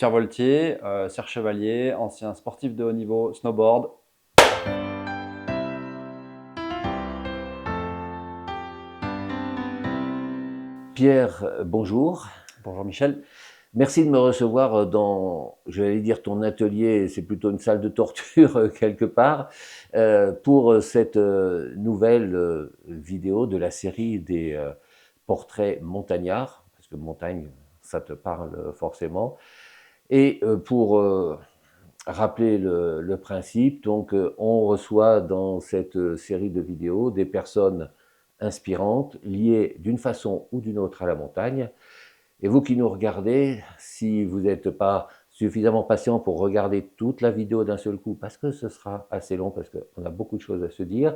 Pierre Voltier, Serre Chevalier, ancien sportif de haut niveau, snowboard. Pierre, bonjour. Bonjour Michel. Merci de me recevoir dans, j'allais dire ton atelier, c'est plutôt une salle de torture quelque part, pour cette nouvelle vidéo de la série des portraits montagnards, parce que montagne, ça te parle forcément, et pour rappeler le principe, donc on reçoit dans cette série de vidéos des personnes inspirantes liées d'une façon ou d'une autre à la montagne. Et vous qui nous regardez, si vous n'êtes pas suffisamment patient pour regarder toute la vidéo d'un seul coup, parce que ce sera assez long, parce qu'on a beaucoup de choses à se dire,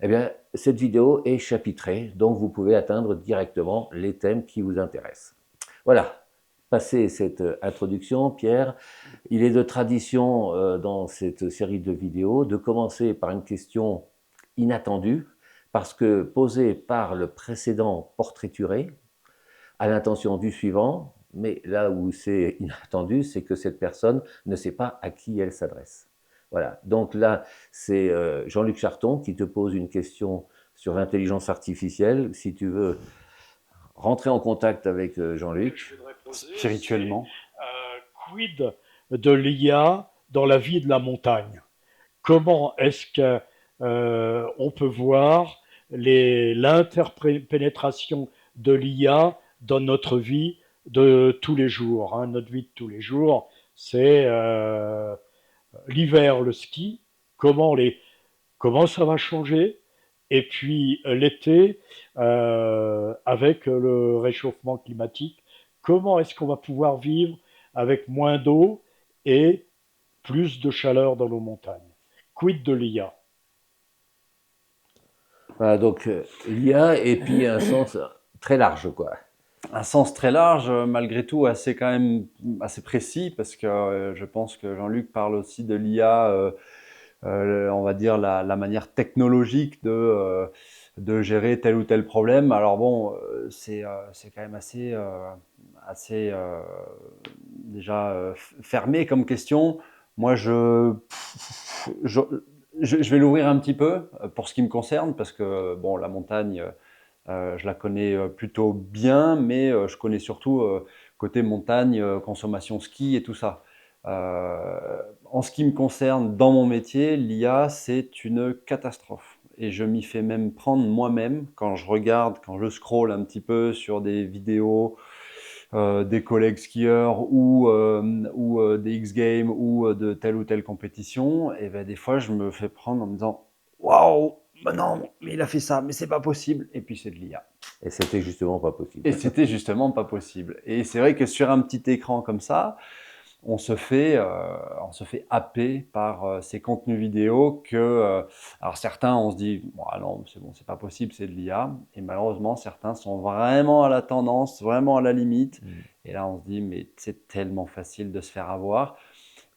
eh bien, cette vidéo est chapitrée, donc vous pouvez atteindre directement les thèmes qui vous intéressent. Voilà, passé cette introduction, Pierre, il est de tradition dans cette série de vidéos de commencer par une question inattendue, parce que posée par le précédent portraituré, à l'intention du suivant, mais là où c'est inattendu, c'est que cette personne ne sait pas à qui elle s'adresse. Voilà, donc là, c'est Jean-Luc Charton qui te pose une question sur l'intelligence artificielle. Si tu veux rentrer en contact avec Jean-Luc. Spirituellement. Quid de l'IA dans la vie de la montagne? Comment est-ce que on peut voir l'interpénétration de l'IA dans notre vie de tous les jours, hein. Notre vie de tous les jours, c'est l'hiver, le ski, comment ça va changer, et puis l'été, avec le réchauffement climatique, comment est-ce qu'on va pouvoir vivre avec moins d'eau et plus de chaleur dans nos montagnes? Quid de l'IA? Voilà, donc l'IA et puis un sens très large, quoi. Un sens très large, malgré tout assez quand même assez précis, parce que je pense que Jean-Luc parle aussi de l'IA, on va dire la manière technologique de gérer tel ou tel problème. Alors bon, c'est quand même assez déjà fermé comme question. Moi, je, je vais l'ouvrir un petit peu pour ce qui me concerne, parce que bon, la montagne, je la connais plutôt bien, mais je connais surtout côté montagne, consommation ski et tout ça. En ce qui me concerne, dans mon métier, l'IA, c'est une catastrophe. Et je m'y fais même prendre moi-même quand je regarde, quand je scrolle un petit peu sur des vidéos des collègues skieurs ou des X-Games ou de telle ou telle compétition. Et ben, des fois, je me fais prendre en me disant « Waouh, mais non, mais il a fait ça, mais c'est pas possible !» Et puis c'est de l'IA. Et c'était justement pas possible. Et c'était justement pas possible. Et c'est vrai que sur un petit écran comme ça, on se fait happer par ces contenus vidéo que, alors certains, on se dit, bon, ah non, c'est bon, c'est pas possible, c'est de l'IA. Et malheureusement, certains sont vraiment à la tendance, vraiment à la limite. Et là, on se dit, mais c'est tellement facile de se faire avoir.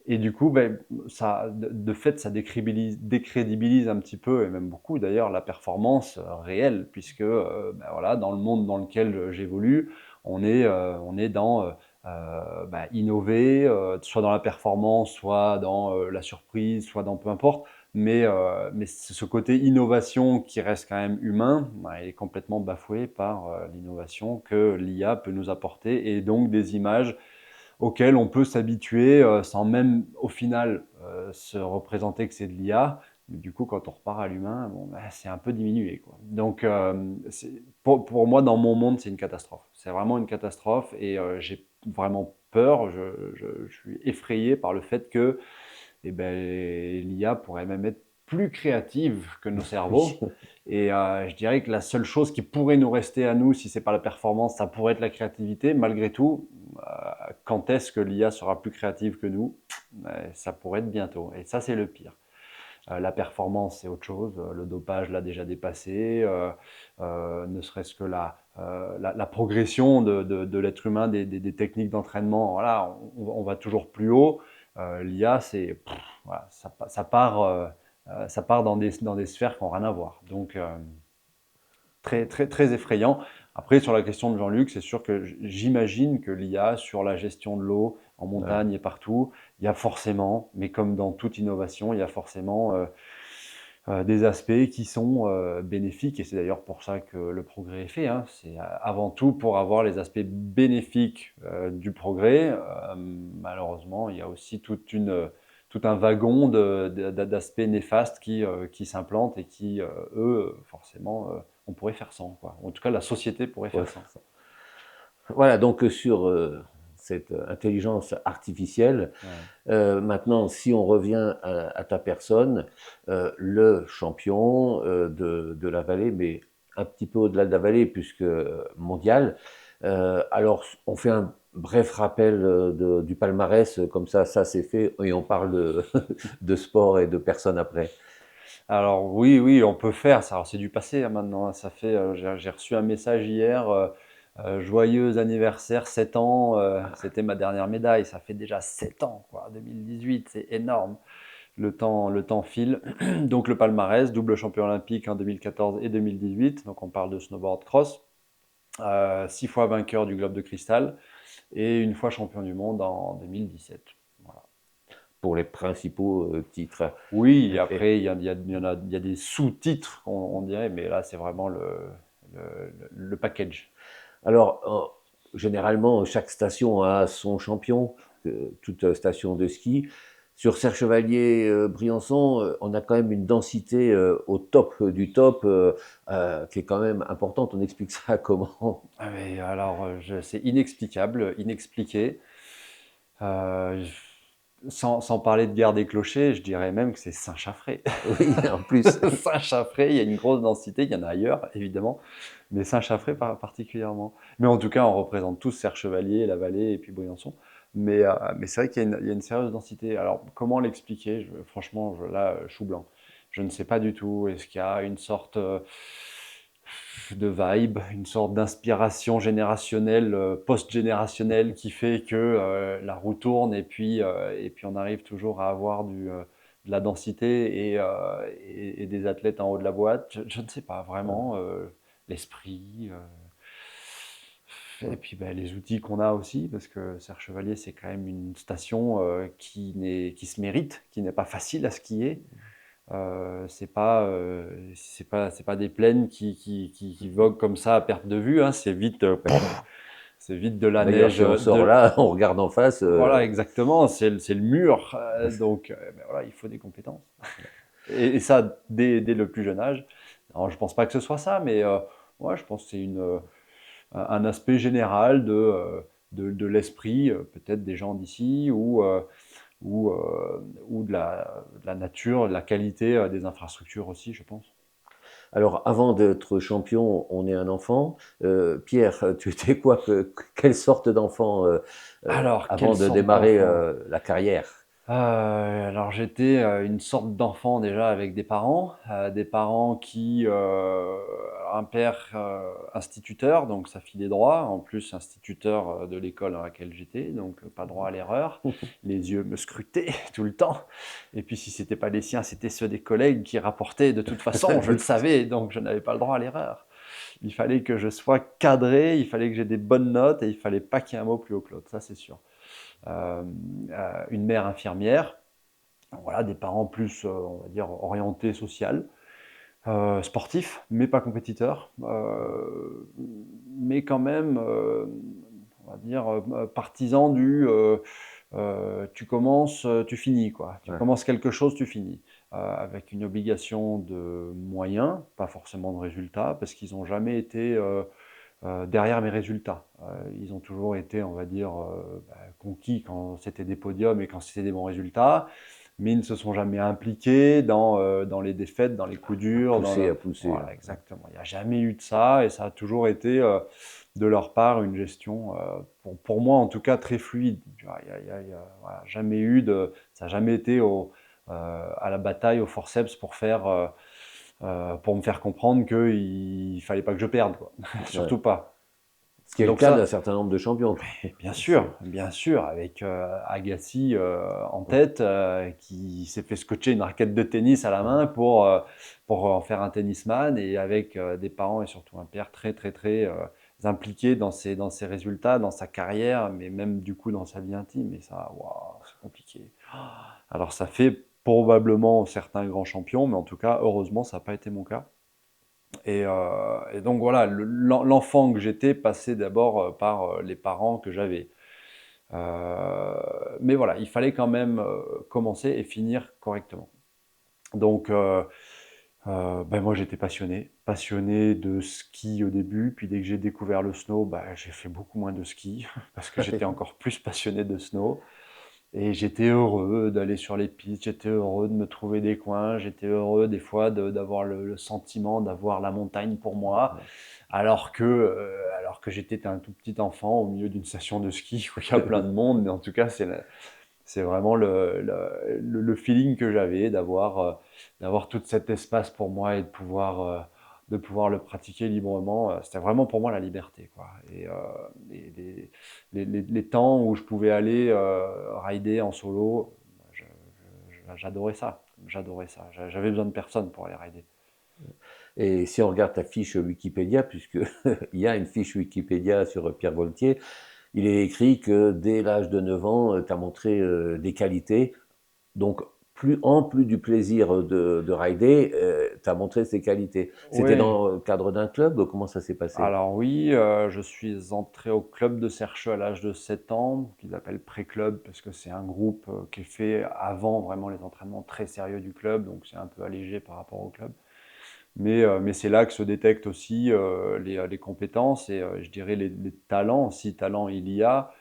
Et du coup, ben, ça, de fait, ça décrédibilise un petit peu, et même beaucoup d'ailleurs, la performance réelle, puisque ben voilà, dans le monde dans lequel j'évolue, on est dans innover, soit dans la performance, soit dans la surprise, soit dans peu importe, mais ce côté innovation qui reste quand même humain, ben, est complètement bafoué par l'innovation que l'IA peut nous apporter, et donc des images auquel on peut s'habituer sans même au final se représenter que c'est de l'IA. Mais du coup, quand on repart à l'humain, bon, bah, c'est un peu diminué, quoi. Donc, pour moi, dans mon monde, c'est une catastrophe. C'est vraiment une catastrophe, et j'ai vraiment peur, je suis effrayé par le fait que eh ben, l'IA pourrait même être plus créative que nos cerveaux. Et je dirais que la seule chose qui pourrait nous rester à nous, si c'est pas la performance, ça pourrait être la créativité. Malgré tout, quand est-ce que l'IA sera plus créative que nous? Ça pourrait être bientôt. Et ça, c'est le pire. La performance, c'est autre chose. Le dopage l'a déjà dépassé. Ne serait-ce que la progression de l'être humain, des techniques d'entraînement. Voilà, on va toujours plus haut. L'IA, voilà, ça part dans des sphères qui n'ont rien à voir. Donc, très, très, très effrayant. Après, sur la question de Jean-Luc, c'est sûr que j'imagine que l'IA, sur la gestion de l'eau, en montagne et partout, il y a forcément, mais comme dans toute innovation, il y a forcément des aspects qui sont bénéfiques, et c'est d'ailleurs pour ça que le progrès est fait, hein. C'est avant tout pour avoir les aspects bénéfiques du progrès. Malheureusement, il y a aussi tout un wagon d'aspects néfastes qui s'implantent et qui, eux, forcément, on pourrait faire sans, quoi. En tout cas, la société pourrait Ouais. faire sans. Voilà, donc sur cette intelligence artificielle, Ouais. maintenant, si on revient à ta personne, le champion de la vallée, mais un petit peu au-delà de la vallée, puisque mondial. Alors, on fait un bref rappel du palmarès, comme ça c'est fait, et on parle de sport et de personnes après. Alors oui, oui, on peut faire ça. Alors c'est du passé hein, maintenant, hein. Ça fait, j'ai reçu un message hier, joyeux anniversaire, 7 ans. C'était ma dernière médaille. Ça fait déjà 7 ans, quoi. 2018, c'est énorme. Le temps file. Donc le palmarès, double champion olympique en 2014 et 2018. Donc on parle de snowboard cross. 6 fois vainqueur du Globe de Cristal et une fois champion du monde en 2017. Voilà. Pour les principaux titres. Oui, Et après, il y a des sous-titres, on dirait, mais là, c'est vraiment le package. alors, généralement, chaque station a son champion, toute station de ski. Sur Serre Chevalier, Briançon, on a quand même une densité au top du top qui est quand même importante. On explique ça comment? Ah, mais alors, c'est inexplicable, inexpliqué. Sans parler de guerre des clochers, je dirais même que c'est Saint-Chaffré. Oui, en plus. Saint-Chaffré, il y a une grosse densité, il y en a ailleurs, évidemment, mais Saint-Chaffré particulièrement. Mais en tout cas, on représente tous Serre-Chevalier, la Vallée et puis Briançon. Mais c'est vrai qu'il y a une sérieuse densité. Alors, comment l'expliquer? Franchement, là, chou blanc. Je ne sais pas du tout. Est-ce qu'il y a une sorte de vibe, une sorte d'inspiration générationnelle, post-générationnelle qui fait que la roue tourne et puis on arrive toujours à avoir de la densité et des athlètes en haut de la boîte. Je ne sais pas vraiment l'esprit. Et puis ben, les outils qu'on a aussi, parce que Serre Chevalier, c'est quand même une station qui se mérite, qui n'est pas facile à skier. C'est pas des plaines qui voguent comme ça à perte de vue, hein. C'est vite de la D'ailleurs, neige. si on sort là, on regarde en face. Voilà, exactement, c'est le mur. Donc, ben voilà, il faut des compétences. Et ça, dès le plus jeune âge. Alors, je pense pas que ce soit ça, mais ouais, je pense que c'est un aspect général de l'esprit, peut-être des gens d'ici, ou de la nature, de la qualité des infrastructures aussi, je pense. Alors, avant d'être champion, on est un enfant. Pierre, tu étais quoi, quelle sorte d'enfant Alors, quelle avant de sorte démarrer d'enfant? la carrière? Alors j'étais une sorte d'enfant déjà avec des parents qui, un père instituteur, donc ça filait droit, en plus instituteur de l'école dans laquelle j'étais, donc pas droit à l'erreur, les yeux me scrutaient tout le temps, et puis si c'était pas les siens, c'était ceux des collègues qui rapportaient de toute façon, je le savais, donc je n'avais pas le droit à l'erreur. Il fallait que je sois cadré, il fallait que j'ai des bonnes notes, et il fallait pas qu'il y ait un mot plus haut que l'autre, ça c'est sûr. Euh, une mère infirmière, voilà, des parents plus, on va dire, orientés social, sportifs, mais pas compétiteurs, mais quand même, on va dire, partisans tu commences, tu finis, quoi. Tu Ouais. commences quelque chose, tu finis. Avec une obligation de moyens, pas forcément de résultats, parce qu'ils n'ont jamais été derrière mes résultats. Ils ont toujours été, on va dire, conquis quand c'était des podiums et quand c'était des bons résultats, mais ils ne se sont jamais impliqués dans les défaites, dans les coups durs. À pousser. Voilà, exactement. Il n'y a jamais eu de ça et ça a toujours été de leur part une gestion, pour moi en tout cas, très fluide. Il n'y a voilà, jamais eu ça n'a jamais été à la bataille, au forceps pour me faire comprendre qu'il ne fallait pas que je perde, quoi. Surtout Ouais. pas. Ce qui est le Donc cas d'un ça, certain nombre de champions. bien sûr, avec Agassi en tête, qui s'est fait scotcher une raquette de tennis à la main pour en faire un tennisman, et avec des parents et surtout un père très très très impliqué dans ses résultats, dans sa carrière, mais même du coup dans sa vie intime. Et ça, waouh, c'est compliqué. Alors ça fait probablement certains grands champions, mais en tout cas, heureusement, ça n'a pas été mon cas. Et donc voilà, l'enfant que j'étais passait d'abord par les parents que j'avais. Euh, mais voilà, il fallait quand même commencer et finir correctement. Donc, ben moi j'étais passionné de ski au début, puis dès que j'ai découvert le snow, ben, j'ai fait beaucoup moins de ski parce que j'étais encore plus passionné de snow. Et j'étais heureux d'aller sur les pistes, j'étais heureux de me trouver des coins, j'étais heureux des fois d'avoir le sentiment d'avoir la montagne pour moi, alors que j'étais un tout petit enfant au milieu d'une station de ski où il y a plein de monde, mais en tout cas c'est vraiment le feeling que j'avais d'avoir tout cet espace pour moi et de pouvoir le pratiquer librement. C'était vraiment pour moi la liberté, quoi. Et les temps où je pouvais aller rider en solo, j'adorais ça. J'adorais ça. J'avais besoin de personne pour aller rider. Et si on regarde ta fiche Wikipédia, puisque il y a une fiche Wikipédia sur Pierre Voltier, il est écrit que dès l'âge de 9 ans, tu as montré des qualités. Donc, en plus du plaisir de rider, tu as montré ces qualités. C'était Oui. dans le cadre d'un club? Comment ça s'est passé? Alors oui, je suis entré au club de Sercheux à l'âge de 7 ans, qu'ils appellent pré-club, parce que c'est un groupe qui est fait avant vraiment les entraînements très sérieux du club, donc c'est un peu allégé par rapport au club. Mais c'est là que se détectent aussi les compétences et je dirais les talents, si talent il y a.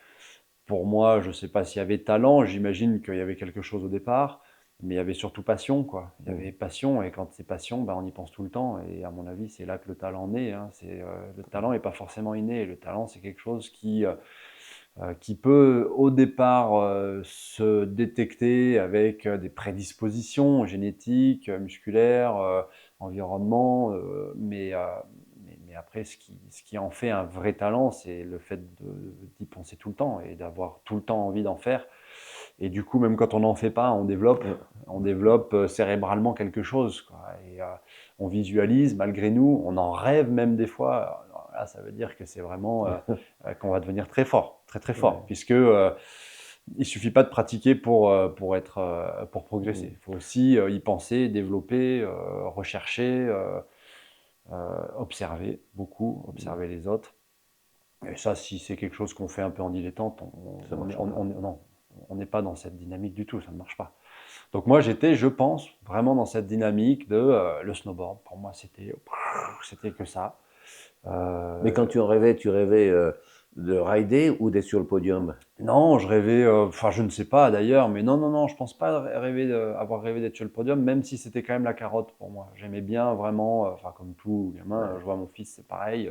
Pour moi, je ne sais pas s'il y avait talent, j'imagine qu'il y avait quelque chose au départ, mais il y avait surtout passion, quoi. Il y avait passion, et quand c'est passion, ben, on y pense tout le temps, et à mon avis, c'est là que le talent naît, hein. Le talent n'est pas forcément inné, le talent, c'est quelque chose qui peut au départ se détecter avec des prédispositions génétiques, musculaires, environnement, mais après, ce qui en fait un vrai talent, c'est le fait d'y penser tout le temps et d'avoir tout le temps envie d'en faire. Et du coup, même quand on n'en fait pas, on développe cérébralement quelque chose, quoi. Et on visualise malgré nous, on en rêve même des fois. Alors là, ça veut dire que c'est vraiment qu'on va devenir très fort, très très fort, Ouais. puisque il suffit pas de pratiquer pour progresser. Il faut aussi y penser, développer, rechercher, observer beaucoup, observer les autres. Et ça, si c'est quelque chose qu'on fait un peu en dilettante, Ça marche pas. non, on n'est pas dans cette dynamique du tout, ça ne marche pas. Donc moi, j'étais, je pense, vraiment dans cette dynamique de le snowboard. Pour moi, c'était que ça. Mais quand tu rêvais de rider ou d'être sur le podium? Non, je rêvais, enfin je ne sais pas d'ailleurs, mais non, non, non, je pense pas avoir rêvé d'être sur le podium, même si c'était quand même la carotte pour moi. J'aimais bien vraiment, enfin comme tout gamin, je vois mon fils, c'est pareil,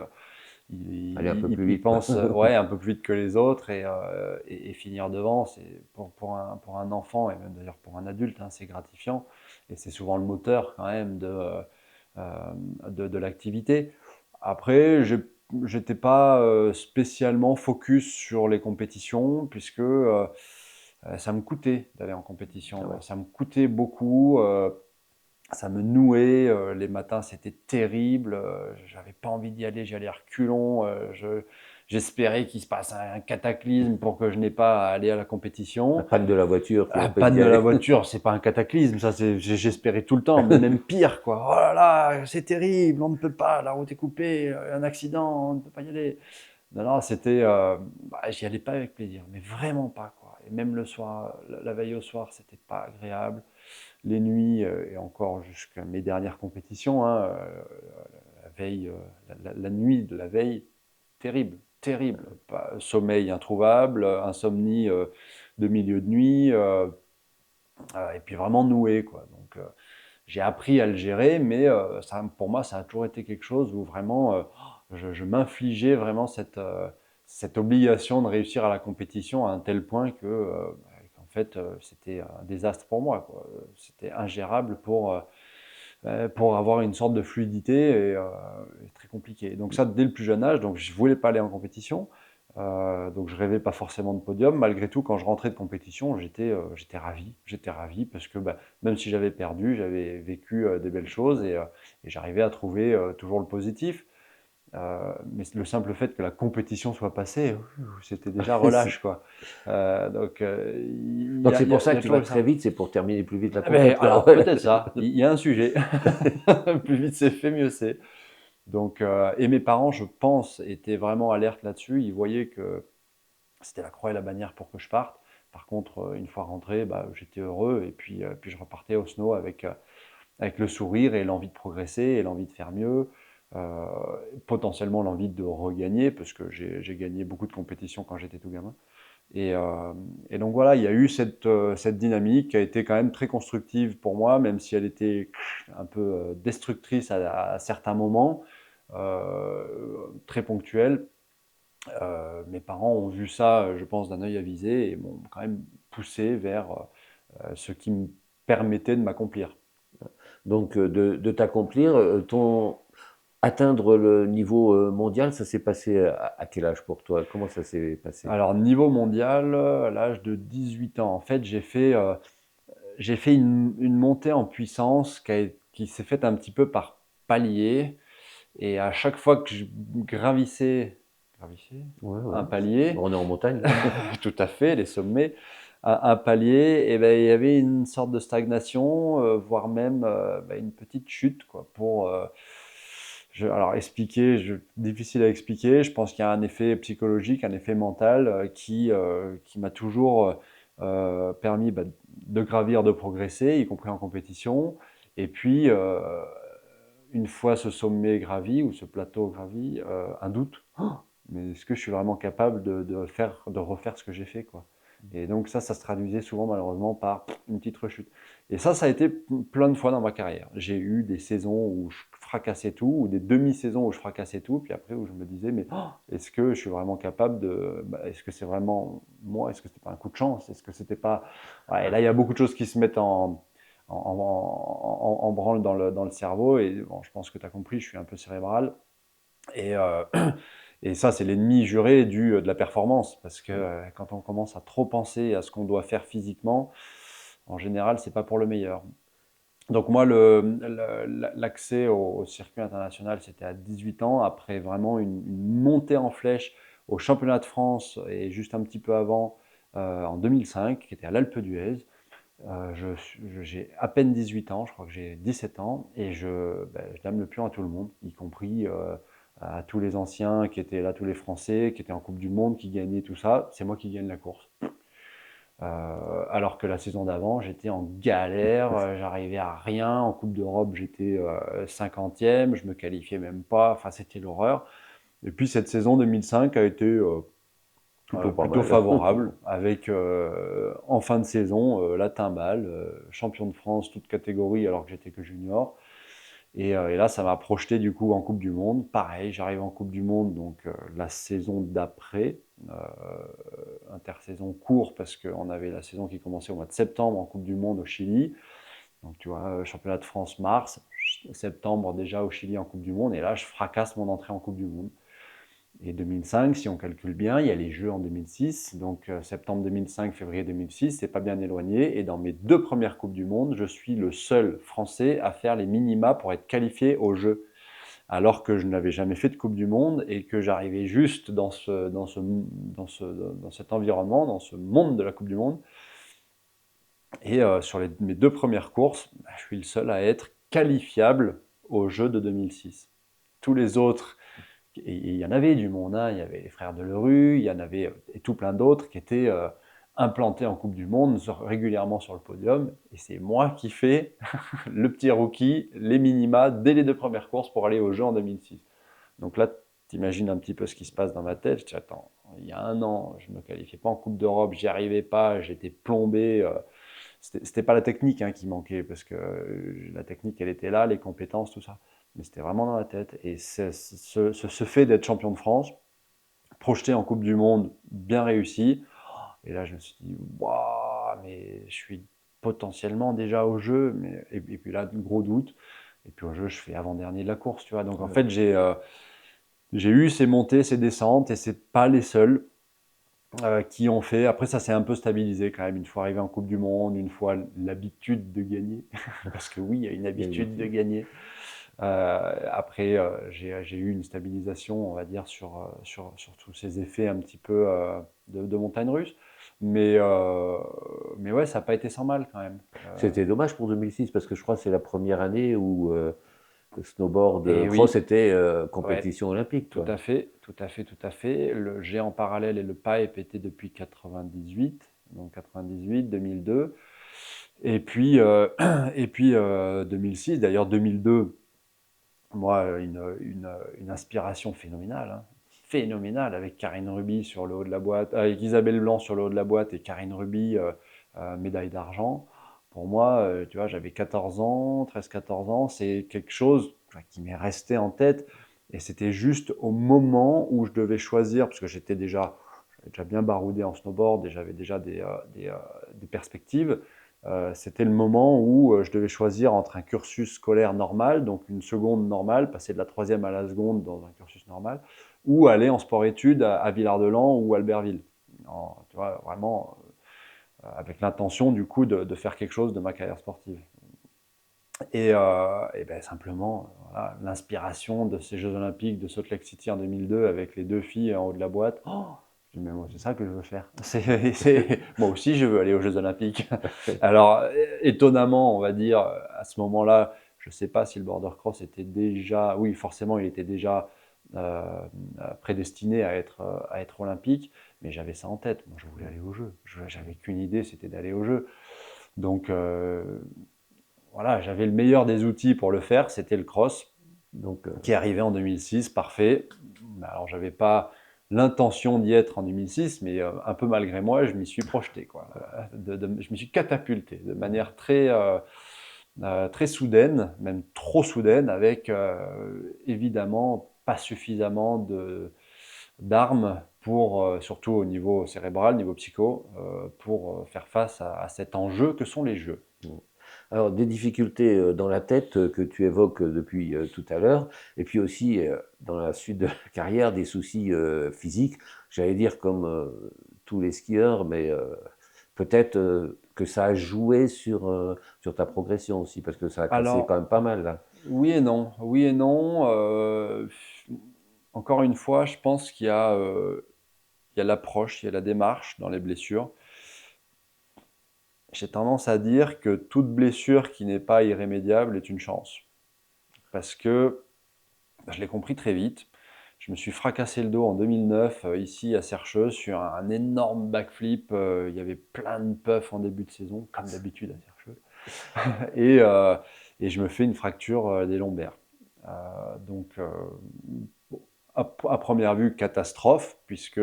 Aller un peu plus il vite. pense ouais, un peu plus vite que les autres et finir devant, c'est pour un enfant et même d'ailleurs pour un adulte, hein, c'est gratifiant et c'est souvent le moteur quand même de l'activité. Après, j'étais pas spécialement focus sur les compétitions puisque ça me coûtait d'aller en compétition. Ah ouais. Ça me coûtait beaucoup. Ça me nouait. Les matins, c'était terrible. J'avais pas envie d'y aller. J'y allais à reculons. J'espérais qu'il se passe un cataclysme pour que je n'ai pas à aller à la La compétition. panne de la voiture qui La empêche panne d'y de la aller. voiture, c'est pas un cataclysme, ça j'espérais tout le temps, mais même pire quoi. Oh là là, c'est terrible, on ne peut pas, la route est coupée, un accident, on ne peut pas y aller. Non, non, j'y allais pas avec plaisir, mais vraiment pas quoi. Et même le soir, la veille au soir, c'était pas agréable. Les nuits et encore jusqu'à mes dernières compétitions, hein, la veille, la nuit de la veille, terrible, terrible. Sommeil introuvable, insomnie de milieu de nuit, et puis vraiment noué, quoi. Donc, j'ai appris à le gérer, mais pour moi, ça a toujours été quelque chose où vraiment, je m'infligeais vraiment cette obligation de réussir à la compétition à un tel point qu'en fait, c'était un désastre pour moi, quoi. C'était ingérable pour avoir une sorte de fluidité et très compliqué. Donc ça, dès le plus jeune âge, donc je voulais pas aller en compétition. Donc je rêvais pas forcément de podium. Malgré tout, quand je rentrais de compétition, j'étais ravi. J'étais ravi parce que même si j'avais perdu, j'avais vécu des belles choses et j'arrivais à trouver toujours le positif. Mais le simple fait que la compétition soit passée, c'était déjà relâche, quoi. Donc, Donc c'est pour ça que tu toujours vas eu très ça. vite, c'est pour terminer plus vite la Mais compète, quoi. alors, peut-être ça. Il y a un sujet. Plus vite c'est fait, mieux c'est. Donc, et mes parents, je pense, étaient vraiment alertes là-dessus. Ils voyaient que c'était la croix et la bannière pour que je parte. Par contre, une fois rentré, bah, j'étais heureux et puis je repartais au snow avec le sourire et l'envie de progresser et l'envie de faire mieux, euh, potentiellement l'envie de regagner parce que j'ai gagné beaucoup de compétitions quand j'étais tout gamin. Et, euh, et donc voilà, il y a eu cette dynamique qui a été quand même très constructive pour moi, même si elle était un peu destructrice à certains moments, très ponctuelle. Mes parents ont vu ça, je pense, d'un œil avisé et m'ont quand même poussé vers ce qui me permettait de m'accomplir. Donc de t'accomplir, atteindre le niveau mondial, ça s'est passé à quel âge pour toi? Comment ça s'est passé? Alors, niveau mondial, à l'âge de 18 ans, en fait, j'ai fait une montée en puissance qui s'est faite un petit peu par palier. Et à chaque fois que je gravissais Ouais, un ouais. palier, On est en montagne. tout à fait, les sommets, un palier, et ben, il y avait une sorte de stagnation, voire même bah, une petite chute, quoi, alors expliquer, difficile à expliquer. Je pense qu'il y a un effet psychologique, un effet mental qui m'a toujours permis bah, de gravir, de progresser, y compris en compétition. Et puis, une fois ce sommet gravi ou ce plateau gravi, un doute. Oh, mais est-ce que je suis vraiment capable de refaire ce que j'ai fait, quoi? Et donc ça se traduisait souvent malheureusement par une petite rechute. Et ça a été plein de fois dans ma carrière. J'ai eu des saisons où je fracassais tout, ou des demi-saisons où je fracassais tout, puis après où je me disais, mais oh, est-ce que je suis vraiment capable est-ce que c'est vraiment moi? Est-ce que c'était pas un coup de chance? Est-ce que c'était pas... Ouais, et là, il y a beaucoup de choses qui se mettent en branle dans le cerveau. Et bon, je pense que tu as compris, je suis un peu cérébral. Et, euh, et ça, c'est l'ennemi juré de la performance. Parce que quand on commence à trop penser à ce qu'on doit faire physiquement, en général, c'est pas pour le meilleur. Donc moi, l'accès au circuit international, c'était à 18 ans, après vraiment une montée en flèche au championnat de France et juste un petit peu avant, en 2005, qui était à l'Alpe d'Huez. J'ai à peine 18 ans, je crois que j'ai 17 ans, et je dame le pion à tout le monde, y compris à tous les anciens qui étaient là, tous les Français qui étaient en Coupe du Monde, qui gagnaient tout ça. C'est moi qui gagne la course. Alors que la saison d'avant, j'étais en galère, j'arrivais à rien. En Coupe d'Europe, j'étais 50e, je me qualifiais même pas, enfin c'était l'horreur. Et puis cette saison 2005 a été Plutôt pas plutôt mal. favorable, avec en fin de saison la timbale, champion de France toute catégorie alors que j'étais que junior. Et là, ça m'a projeté du coup en Coupe du Monde. Pareil, j'arrive en Coupe du Monde, donc la saison d'après, intersaison court parce qu'on avait la saison qui commençait au mois de septembre en Coupe du Monde au Chili. Donc tu vois, championnat de France mars, septembre déjà au Chili en Coupe du Monde, et là je fracasse mon entrée en Coupe du Monde. Et 2005, si on calcule bien, il y a les Jeux en 2006, donc septembre 2005, février 2006, c'est pas bien éloigné. Et dans mes deux premières Coupes du Monde, je suis le seul Français à faire les minima pour être qualifié aux Jeux, alors que je n'avais jamais fait de Coupe du Monde et que j'arrivais juste dans cet environnement, dans ce monde de la Coupe du Monde. Et sur mes deux premières courses, je suis le seul à être qualifiable aux Jeux de 2006. Tous les autres, et il y en avait du monde, hein, il y avait les frères Delerue, il y en avait et tout plein d'autres qui étaient implantés en Coupe du Monde régulièrement sur le podium. Et c'est moi qui fais le petit rookie, les minima dès les deux premières courses pour aller aux Jeux en 2006. Donc là, t'imagines un petit peu ce qui se passe dans ma tête. Je dis, attends, il y a un an, je ne me qualifiais pas en Coupe d'Europe, j'y arrivais pas, j'étais plombé. C'était pas la technique qui manquait, parce que la technique, elle était là, les compétences, tout ça. Mais c'était vraiment dans la tête. Et ce fait d'être champion de France, projeté en Coupe du Monde, bien réussi. Et là, je me suis dit, waouh, mais je suis potentiellement déjà au jeu. Et puis là, gros doute. Et puis au jeu, je fais avant-dernier de la course, tu vois. Donc en fait, j'ai eu ces montées, ces descentes, et c'est pas les seuls qui ont fait. Après, ça s'est un peu stabilisé quand même, une fois arrivé en Coupe du Monde, une fois l'habitude de gagner. Parce que oui, il y a une Il y a habitude de l'habitude. gagner. Après, j'ai eu une stabilisation, on va dire, sur tous ces effets un petit peu de montagne russe. Mais, euh, mais ouais, ça n'a pas été sans mal quand même. C'était dommage pour 2006 parce que je crois que c'est la première année où le snowboard Et cross oui, était ouais, compétition olympique, tout quoi. à fait, tout à fait, tout à fait. Le géant parallèle et le pipe étaient depuis 98, donc 98, 2002. Et puis, et puis 2006, d'ailleurs 2002, moi, une inspiration phénoménale, hein. Phénoménale, avec Karine Ruby sur le haut de la boîte, avec Isabelle Blanc sur le haut de la boîte et Karine Ruby, médaille d'argent. Pour moi, tu vois, j'avais 14 ans, 13-14 ans, c'est quelque chose qui m'est resté en tête. Et c'était juste au moment où je devais choisir, parce que j'avais déjà bien baroudé en snowboard et j'avais déjà des perspectives. C'était le moment où je devais choisir entre un cursus scolaire normal, donc une seconde normale, passer de la troisième à la seconde dans un cursus normal, ou aller en sport-études à Villard-de-Lans ou Albertville. Tu vois, vraiment avec l'intention du coup de faire quelque chose de ma carrière sportive. Et ben, simplement, voilà, l'inspiration de ces Jeux Olympiques de Salt Lake City en 2002 avec les deux filles en haut de la boîte. Oh, je dis, mais moi, c'est ça que je veux faire. Moi aussi, je veux aller aux Jeux Olympiques. Alors, étonnamment, on va dire, à ce moment-là, je ne sais pas si le border cross était déjà. Oui, forcément, il était déjà euh, prédestiné à être olympique, mais j'avais ça en tête. Moi, je voulais aller aux Jeux. J'avais qu'une idée, c'était d'aller aux Jeux. Donc, voilà, j'avais le meilleur des outils pour le faire, c'était le cross, Donc, qui est arrivé en 2006, parfait. Alors, j'avais pas l'intention d'y être en 2006, mais un peu malgré moi, je m'y suis projeté, quoi. Je m'y suis catapulté de manière très soudaine, même trop soudaine, avec évidemment pas suffisamment d'armes pour, surtout au niveau cérébral, niveau psycho, pour faire face à cet enjeu que sont les jeux. alors, des difficultés dans la tête que tu évoques depuis tout à l'heure, et puis aussi dans la suite de la carrière, des soucis physiques, j'allais dire comme tous les skieurs, mais peut-être que ça a joué sur ta progression aussi, parce que ça a cassé quand Alors, même pas mal là. oui et non. Oui et non. Encore une fois, je pense qu'il y a l'approche, il y a la démarche dans les blessures. J'ai tendance à dire que toute blessure qui n'est pas irrémédiable est une chance. Parce que je l'ai compris très vite. Je me suis fracassé le dos en 2009, ici à Sercheux, sur un énorme backflip. Il y avait plein de puffs en début de saison, comme d'habitude à Sercheux. et, euh, et je me fais une fracture des lombaires. Donc, à première vue, catastrophe, puisque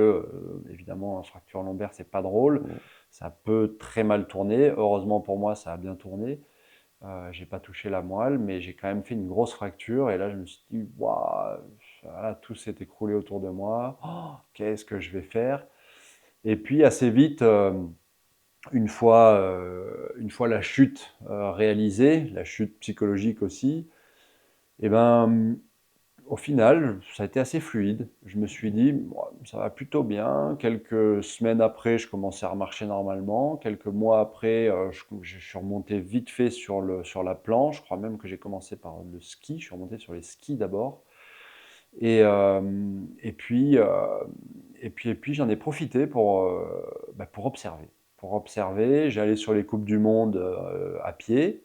évidemment, fracture lombaire, c'est pas drôle. Ça peut très mal tourner. Heureusement pour moi, ça a bien tourné. J'ai pas touché la moelle, mais j'ai quand même fait une grosse fracture. Et là, je me suis dit, waouh, voilà, tout s'est écroulé autour de moi. Oh, qu'est-ce que je vais faire? Et puis, assez vite, une fois la chute réalisée, la chute psychologique aussi, et ben, au final, ça a été assez fluide. Je me suis dit, bon, ça va plutôt bien. Quelques semaines après, je commençais à remarcher normalement. Quelques mois après, je suis remonté vite fait sur la planche. Je crois même que j'ai commencé par le ski. Je suis remonté sur les skis d'abord. Et, euh, et puis, euh, et puis j'en ai profité pour observer. Pour observer, j'allais sur les Coupes du Monde à pied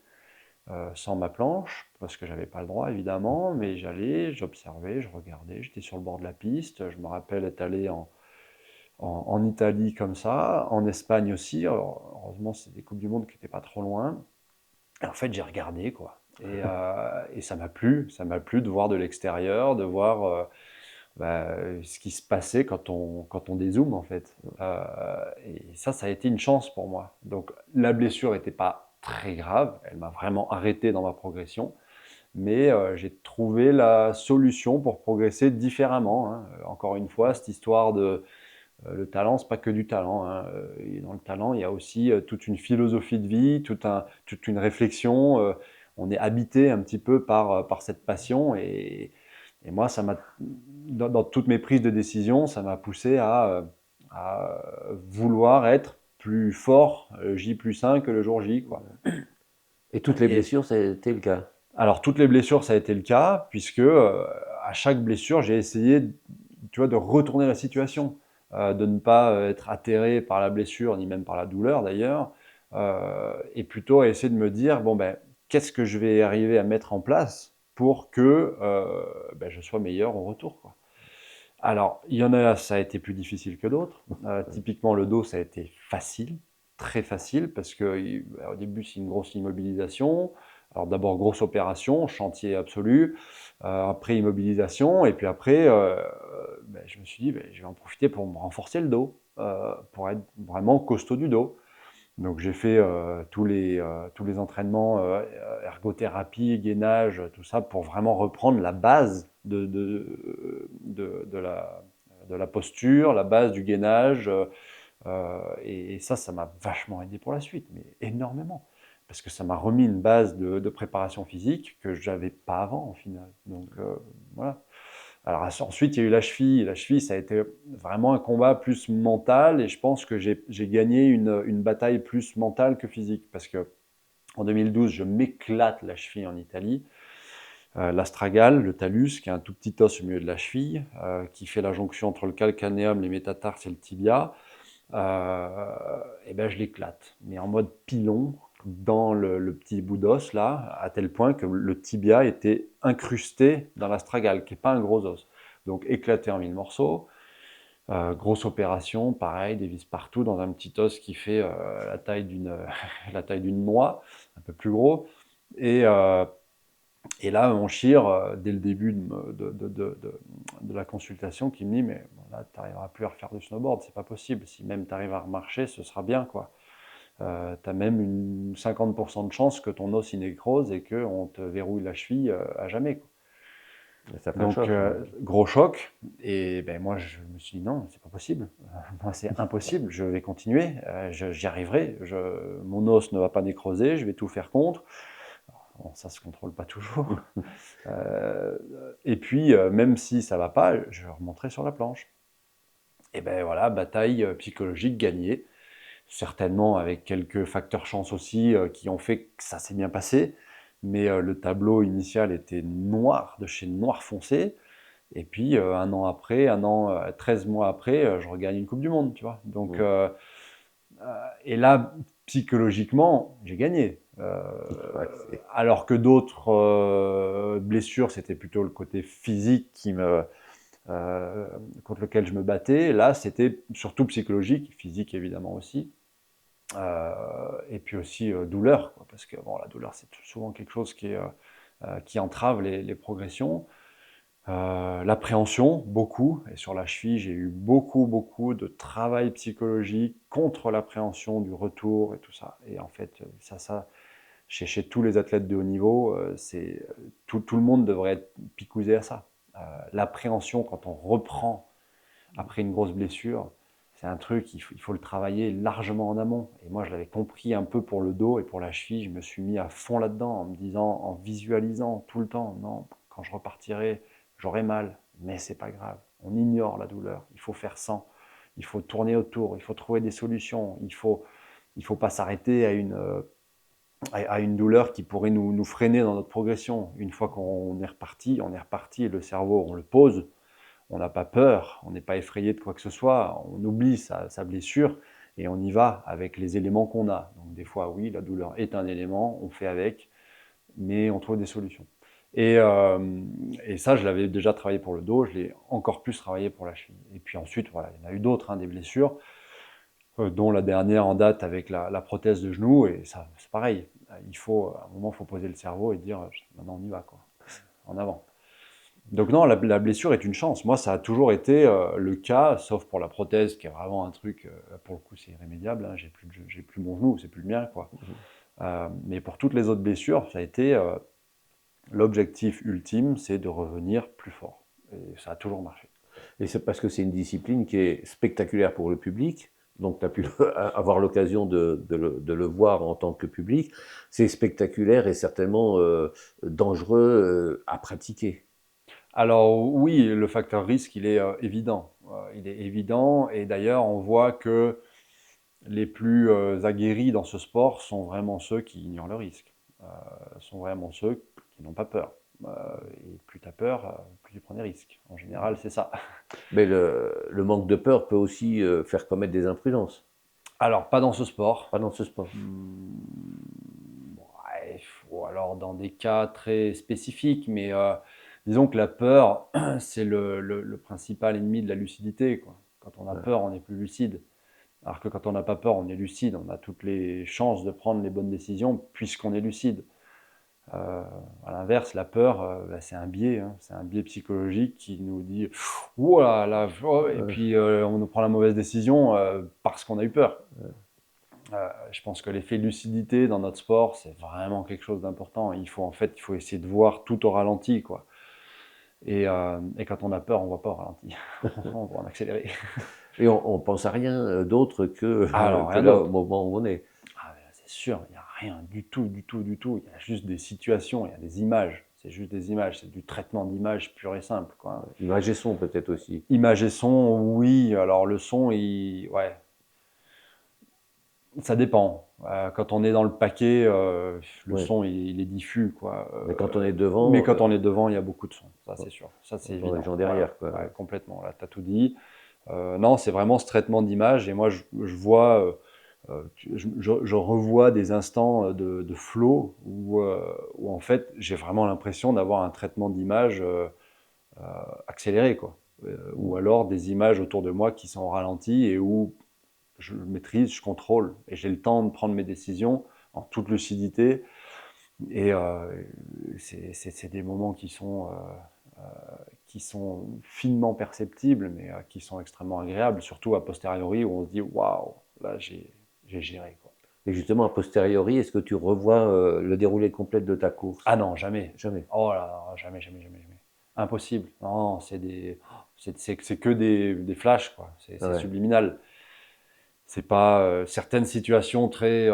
sans ma planche, parce que j'avais pas le droit évidemment, mais j'allais, j'observais, je regardais, j'étais sur le bord de la piste. Je me rappelle être allé en Italie comme ça, en Espagne aussi. Alors, heureusement, c'est des Coupes du Monde qui n'étaient pas trop loin. Et en fait, j'ai regardé quoi. Et ça m'a plu de voir de l'extérieur, de voir ce qui se passait quand on dézoome en fait. Et ça a été une chance pour moi. Donc la blessure n'était pas très grave, elle m'a vraiment arrêté dans ma progression, mais j'ai trouvé la solution pour progresser différemment, hein. Encore une fois, cette histoire de le talent, c'est pas que du talent, hein. Et dans le talent, il y a aussi toute une philosophie de vie, toute une réflexion. On est habité un petit peu par cette passion et moi, dans toutes mes prises de décision, ça m'a poussé à vouloir être plus fort J plus 1 que le jour J, quoi. Et toutes les Et blessures, ça a été le cas. Alors, toutes les blessures, ça a été le cas, puisque à chaque blessure, j'ai essayé, tu vois, de retourner la situation, de ne pas être atterré par la blessure, ni même par la douleur d'ailleurs, et plutôt essayer de me dire, bon, ben, qu'est-ce que je vais arriver à mettre en place pour que ben, je sois meilleur au retour, quoi. Alors, il y en a, ça a été plus difficile que d'autres. Typiquement, le dos, ça a été facile, très facile, parce que au début, c'est une grosse immobilisation. Alors d'abord, grosse opération, chantier absolu, après immobilisation, et puis après, ben, je me suis dit, ben, je vais en profiter pour me renforcer le dos, pour être vraiment costaud du dos. Donc j'ai fait tous les entraînements, ergothérapie, gainage, tout ça, pour vraiment reprendre la base de la posture, la base du gainage. Et ça m'a vachement aidé pour la suite, mais énormément. Parce que ça m'a remis une base de préparation physique que je n'avais pas avant, au final. Donc voilà. Alors ensuite, il y a eu la cheville. La cheville, ça a été vraiment un combat plus mental, et je pense que j'ai gagné une bataille plus mentale que physique. Parce que en 2012, je m'éclate la cheville en Italie. L'astragale, le talus, qui est un tout petit os au milieu de la cheville, qui fait la jonction entre le calcanéum, les métatarses et le tibia. Et ben je l'éclate, mais en mode pilon dans le petit bout d'os là, à tel point que le tibia était incrusté dans l'astragale, qui n'est pas un gros os. Donc éclaté en 1000 morceaux, grosse opération, pareil, des vis partout dans un petit os qui fait la taille d'une la taille d'une noix, un peu plus gros. Et, euh, et là, mon chir, dès le début de la consultation, qui me dit, mais bon, là, tu n'arriveras plus à refaire du snowboard, c'est pas possible. Si même tu arrives à remarcher, ce sera bien, quoi. Tu as même une 50% de chance que ton os y nécrose et qu'on te verrouille la cheville à jamais, quoi. Ça fait un Donc, choc. gros choc. Et ben, moi, je me suis dit, non, c'est pas possible. Moi, c'est impossible. Je vais continuer. J'y arriverai. Mon os ne va pas nécroser. Je vais tout faire contre. Bon, ça se contrôle pas toujours. Euh, et puis, même si ça va pas, je remonterai sur la planche. Et ben voilà, bataille psychologique gagnée, certainement avec quelques facteurs chance aussi qui ont fait que ça s'est bien passé. Mais le tableau initial était noir, de chez noir foncé. Et puis, un an après, 13 mois après, je regagne une Coupe du Monde, tu vois. Donc, et là, psychologiquement, j'ai gagné. Ouais, Alors que d'autres blessures, c'était plutôt le côté physique euh, contre lequel je me battais. Là, c'était surtout psychologique, physique évidemment aussi. Et puis aussi douleur, quoi, parce que bon, la douleur, c'est souvent quelque chose qui entrave les progressions. L'appréhension, beaucoup. Et sur la cheville, j'ai eu beaucoup de travail psychologique contre l'appréhension du retour et tout ça. Et en fait, chez tous les athlètes de haut niveau, tout le monde devrait être picousé à ça. L'appréhension quand on reprend après une grosse blessure, c'est un truc, il faut le travailler largement en amont. Et moi, je l'avais compris un peu pour le dos et pour la cheville. Je me suis mis à fond là-dedans en me disant, en visualisant tout le temps, non, quand je repartirai, j'aurai mal, mais c'est pas grave. On ignore la douleur. Il faut faire sans. Il faut tourner autour. Il faut trouver des solutions. Il faut pas s'arrêter à une douleur qui pourrait nous freiner dans notre progression. Une fois qu'on est reparti, on est reparti. Et le cerveau, on le pose. On n'a pas peur, on n'est pas effrayé de quoi que ce soit, on oublie sa blessure et on y va avec les éléments qu'on a. Donc des fois, oui, la douleur est un élément, on fait avec, mais on trouve des solutions. Et ça, je l'avais déjà travaillé pour le dos, je l'ai encore plus travaillé pour la cheville. Et puis ensuite, voilà, il y en a eu d'autres, hein, des blessures, dont la dernière en date avec la prothèse de genou, et ça, c'est pareil. À un moment, il faut poser le cerveau et dire, maintenant on y va, quoi, en avant. Donc non, la blessure est une chance. Moi, ça a toujours été le cas, sauf pour la prothèse, qui est vraiment un truc, pour le coup, c'est irrémédiable, hein, j'ai plus mon genou, c'est plus le mien, quoi. Mais pour toutes les autres blessures, ça a été l'objectif ultime, c'est de revenir plus fort. Et ça a toujours marché. et c'est parce que c'est une discipline qui est spectaculaire pour le public. Donc, tu as pu avoir l'occasion de le voir en tant que public. C'est spectaculaire et certainement dangereux à pratiquer. Alors oui, le facteur risque, il est évident. Il est évident, et d'ailleurs, on voit que les plus aguerris dans ce sport sont vraiment ceux qui ignorent le risque. Sont vraiment ceux qui qu'ils n'ont pas peur. Et plus tu as peur, plus tu prends des risques. En général, c'est ça. Mais le manque de peur peut aussi faire commettre des imprudences. Alors, pas dans ce sport. Pas dans ce sport. Ouais, ou alors dans des cas très spécifiques, mais disons que la peur, c'est le principal ennemi de la lucidité, quoi. Quand on a peur, on n'est plus lucide. Alors que quand on n'a pas peur, on est lucide, on a toutes les chances de prendre les bonnes décisions puisqu'on est lucide. À l'inverse, la peur, bah, c'est un biais, hein, c'est un biais psychologique qui nous dit ouh là là, et puis on nous prend la mauvaise décision parce qu'on a eu peur. Je pense que l'effet lucidité dans notre sport, c'est vraiment quelque chose d'important. Il faut essayer de voir tout au ralenti, quoi. Et quand on a peur, on voit pas au ralenti, on voit en accéléré. Et on pense à rien d'autre Alors, que rien là, au d'autre. moment où on est. Ah, c'est sûr, il n'y a rien du tout, du tout, du tout. Il y a juste des situations, il y a des images. C'est juste des images, c'est du traitement d'images pur et simple, quoi. Image et son peut-être aussi. Image et son, oui. Alors le son, ouais, ça dépend. Quand on est dans le paquet, le Ouais. son, il est diffus, quoi. Mais quand on est devant, Mais quand on est devant, il y a beaucoup de son, ça c'est sûr. Ça c'est on entend évident. les gens derrière, Ouais, quoi. ouais, complètement. Là, tu as tout dit. Non, c'est vraiment ce traitement d'image. Et moi, je vois, je revois des instants de flow où en fait, j'ai vraiment l'impression d'avoir un traitement d'image accéléré, quoi. Ou alors des images autour de moi qui sont au ralenti et où je maîtrise, je contrôle et j'ai le temps de prendre mes décisions en toute lucidité. Et c'est des moments qui sont finement perceptibles, mais qui sont extrêmement agréables, surtout a posteriori où on se dit waouh, là j'ai géré, quoi. Et justement, a posteriori, est-ce que tu revois le déroulé complet de ta course? Ah non, jamais. Jamais. Oh là là, jamais, jamais, jamais, jamais. Impossible. Non, c'est que des flashs, quoi. C'est Ouais. subliminal. C'est pas certaines situations très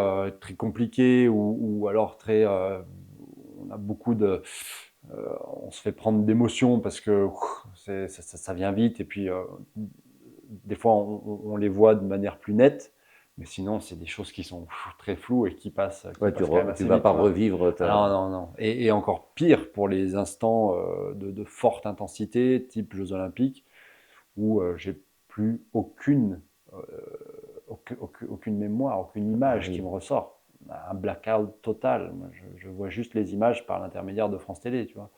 compliquées ou alors on a beaucoup de on se fait prendre d'émotions parce que ça vient vite et puis des fois on les voit de manière plus nette, mais sinon c'est des choses qui sont très floues et Ouais, passent quand même tu assez vas vite, pas quoi. revivre Ah non, non, non. Et encore pire pour les instants de forte intensité, type Jeux Olympiques, où j'ai plus euh, aucune mémoire, aucune Ah image qui oui. me ressort. Un blackout total. Moi, je vois juste les images par l'intermédiaire de France Télé, tu vois.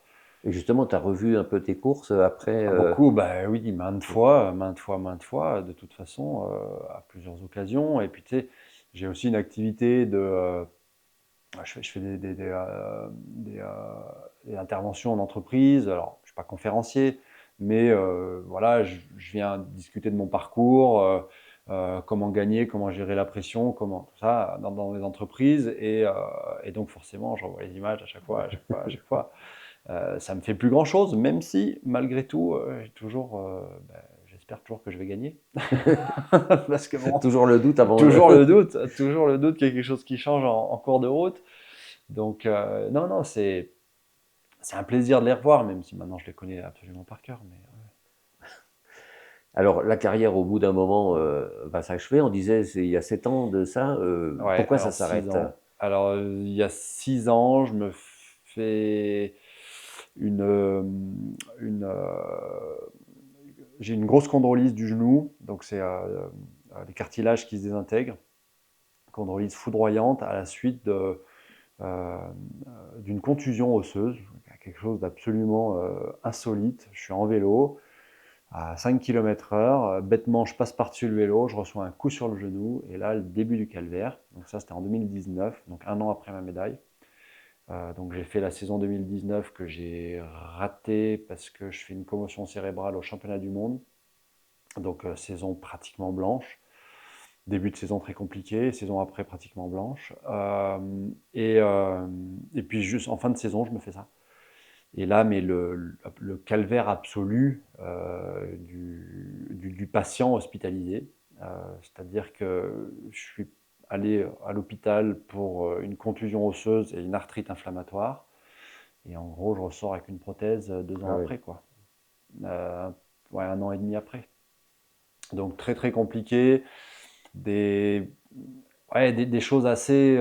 Et justement, tu as revu un peu tes courses après Ah, beaucoup, bah oui, maintes fois, maintes fois, maintes fois, de toute façon, à plusieurs occasions. Et puis, tu sais, j'ai aussi une activité je fais des interventions en entreprise. Alors, je ne suis pas conférencier, mais voilà, je viens discuter de mon parcours, comment gagner, comment gérer la pression, comment tout ça dans les entreprises. Et donc, forcément, je revois les images à chaque fois, à chaque fois, à chaque fois. Ça me fait plus grand-chose, même si, malgré tout, j'espère toujours que je vais gagner. Parce que bon, toujours le doute avant. toujours le doute qu'il y a quelque chose qui change en cours de route. Donc, non, non, c'est un plaisir de les revoir, même si maintenant je les connais absolument par cœur. Mais, Alors, la carrière, au bout d'un moment, va s'achever. On disait, il y a 7 ans de ça. ouais, Pourquoi ça alors 6 s'arrête? ans. Alors, il y a 6 ans, je me fais une, euh, une, j'ai une grosse chondrolyse du genou, donc c'est les cartilages qui se désintègrent, chondrolyse foudroyante à la suite euh, d'une contusion osseuse, quelque chose d'absolument insolite. Je suis en vélo à 5 km/h, bêtement je passe par-dessus le vélo, je reçois un coup sur le genou, et là le début du calvaire. Donc ça c'était en 2019, donc un an après ma médaille. Donc j'ai fait la saison 2019 que j'ai ratée parce que je fais une commotion cérébrale au championnat du monde. Donc saison pratiquement blanche. Début de saison très compliqué, saison après pratiquement blanche. Et puis juste en fin de saison, je me fais ça. Et là, mais le calvaire absolu du patient hospitalisé. C'est-à-dire que je suis allé à l'hôpital pour une contusion osseuse et une arthrite inflammatoire. Et en gros, je ressors avec une prothèse 2 ans Ah oui. après, quoi. Ouais, un an et demi après. Donc très très compliqué. Des, ouais, des choses assez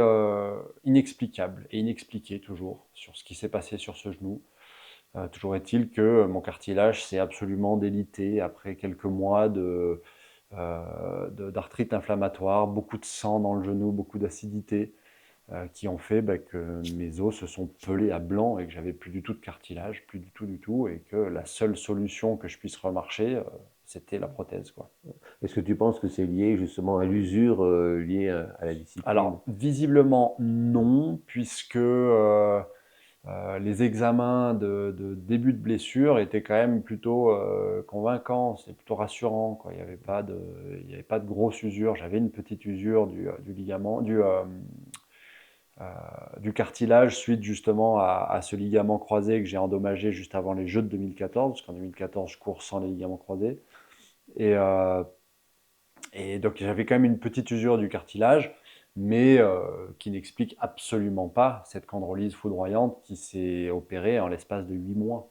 inexplicables et inexpliquées toujours sur ce qui s'est passé sur ce genou. Toujours est-il que mon cartilage s'est absolument délité après quelques mois d'arthrite inflammatoire, beaucoup de sang dans le genou, beaucoup d'acidité, qui ont fait que mes os se sont pelés à blanc et que j'avais plus du tout de cartilage, plus du tout, et que la seule solution que je puisse remarcher, c'était la prothèse, quoi. Est-ce que tu penses que c'est lié justement à l'usure liée à la discipline? Alors, visiblement non, puisque les examens de début de blessure étaient quand même plutôt convaincants, c'était plutôt rassurant, quoi. Il y avait pas de grosse usure. J'avais une petite usure du ligament, du cartilage suite justement à ce ligament croisé que j'ai endommagé juste avant les Jeux de 2014, parce qu'en 2014 je cours sans les ligaments croisés. Et, euh, et donc j'avais quand même une petite usure du cartilage, mais qui n'explique absolument pas cette chondrolyse foudroyante qui s'est opérée en l'espace de 8 mois.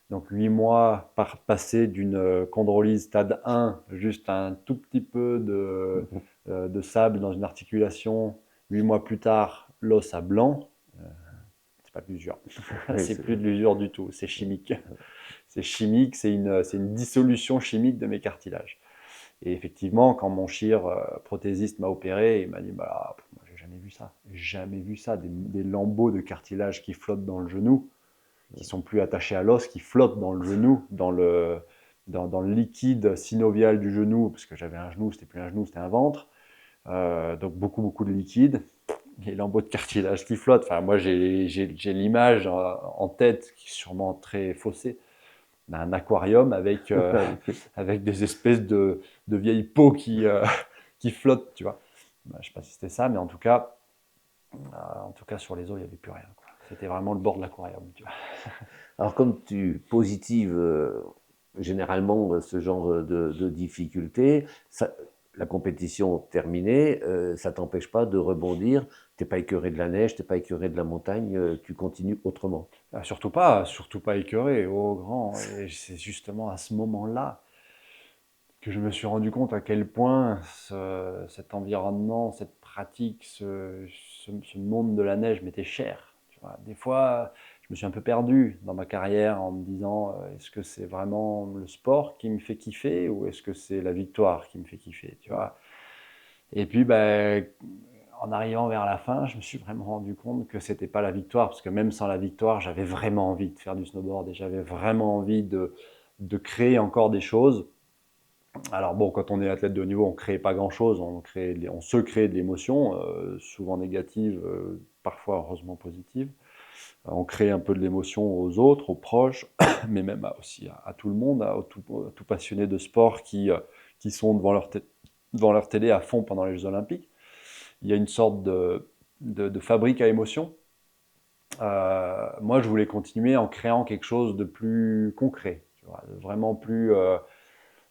Donc 8 mois passé d'une chondrolyse stade 1, juste un tout petit peu de sable dans une articulation, 8 mois plus tard, l'os à blanc, c'est pas de l'usure. Oui, C'est plus de l'usure du tout, c'est chimique. C'est chimique, c'est une dissolution chimique de mes cartilages. Et effectivement, quand mon prothésiste m'a opéré, il m'a dit bah, moi, j'ai jamais vu ça, des lambeaux de cartilage qui flottent dans le genou, qui sont plus attachés à l'os, qui flottent dans le genou, dans le liquide synovial du genou, parce que j'avais un genou, c'était plus un genou, c'était un ventre. Donc beaucoup de liquide, les lambeaux de cartilage qui flottent. Enfin, moi, j'ai l'image en tête, qui est sûrement très faussée, d'un aquarium avec des espèces de vieilles peaux qui flottent, tu vois. Je ne sais pas si c'était ça, mais en tout cas sur les eaux, il n'y avait plus rien, quoi. C'était vraiment le bord de l'aquarium, tu vois. Alors, comme tu positives généralement ce genre de difficultés, la compétition terminée, ça t'empêche pas de rebondir. T'es pas écœuré de la neige, t'es pas écœuré de la montagne, tu continues autrement. Surtout pas écœuré, au grand. Et c'est justement à ce moment-là que je me suis rendu compte à quel point cet environnement, cette pratique, ce monde de la neige m'était cher. Tu vois. Des fois, je me suis un peu perdu dans ma carrière en me disant est-ce que c'est vraiment le sport qui me fait kiffer ou est-ce que c'est la victoire qui me fait kiffer, tu vois. Et puis, ben, en arrivant vers la fin, je me suis vraiment rendu compte que c'était pas la victoire, parce que même sans la victoire, j'avais vraiment envie de faire du snowboard et j'avais vraiment envie de créer encore des choses. Alors bon, quand on est athlète de haut niveau, on ne crée pas grand-chose, on se crée de l'émotion, souvent négative, parfois heureusement positive. On crée un peu de l'émotion aux autres, aux proches, mais même aussi à tout le monde, à tout passionné de sport qui sont devant leur télé à fond pendant les Jeux Olympiques. Il y a une sorte de fabrique à émotions. Moi, je voulais continuer en créant quelque chose de plus concret, tu vois, vraiment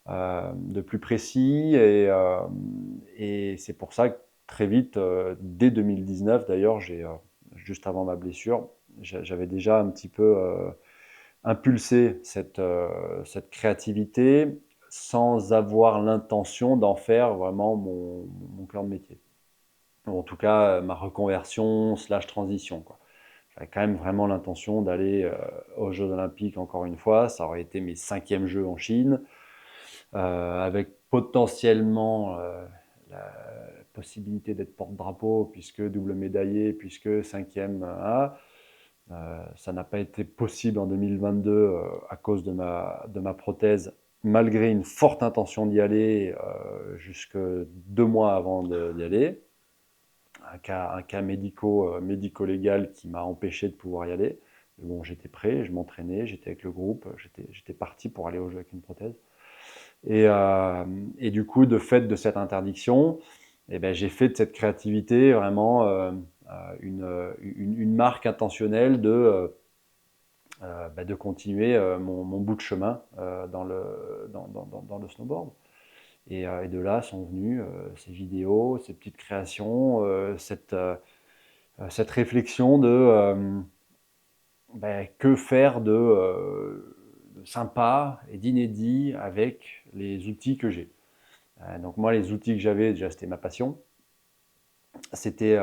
de plus précis. Et c'est pour ça que très vite, dès 2019 d'ailleurs, juste avant ma blessure, j'avais déjà un petit peu impulsé cette créativité sans avoir l'intention d'en faire vraiment mon cœur de métier. Ou en tout cas, ma reconversion slash transition, quoi. J'avais quand même vraiment l'intention d'aller aux Jeux Olympiques encore une fois. Ça aurait été mes 5e Jeux en Chine, avec potentiellement la possibilité d'être porte-drapeau, puisque double médaillé, puisque 5e A. Ça n'a pas été possible en 2022 à cause de ma prothèse, malgré une forte intention d'y aller jusque 2 mois avant d'y aller. Un cas médico-légal qui m'a empêché de pouvoir y aller. Mais bon, j'étais prêt, je m'entraînais, j'étais avec le groupe, j'étais parti pour aller au jeu avec une prothèse. Et du coup, de fait de cette interdiction, eh ben, j'ai fait de cette créativité vraiment une marque intentionnelle de continuer mon bout de chemin dans le snowboard. Et de là sont venues ces vidéos, ces petites créations, cette réflexion que faire de sympa et d'inédit avec les outils que j'ai. Donc moi, les outils que j'avais, déjà, c'était ma passion. c'était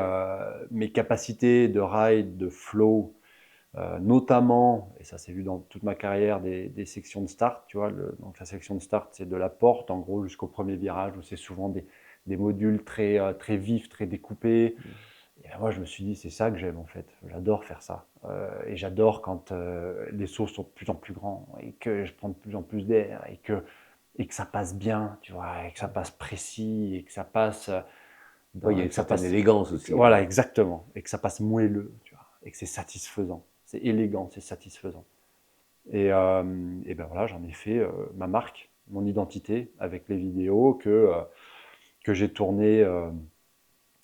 mes capacités de ride, de flow, notamment, et ça s'est vu dans toute ma carrière, des sections de start. Tu vois, donc la section de start, c'est de la porte, en gros, jusqu'au premier virage, où c'est souvent des modules très vifs, très découpés. Et ben, moi, je me suis dit, c'est ça que j'aime en fait. J'adore faire ça. Et j'adore quand les sauts sont de plus en plus grands et que je prends de plus en plus d'air et que ça passe bien, tu vois, et que ça passe précis et que ça passe, Oui, il y a et une que ça certaine passe, élégance aussi. voilà, exactement, et que ça passe moelleux, tu vois, et que c'est satisfaisant, c'est élégant, c'est satisfaisant. Et ben voilà, j'en ai fait ma marque, mon identité avec les vidéos que j'ai tournées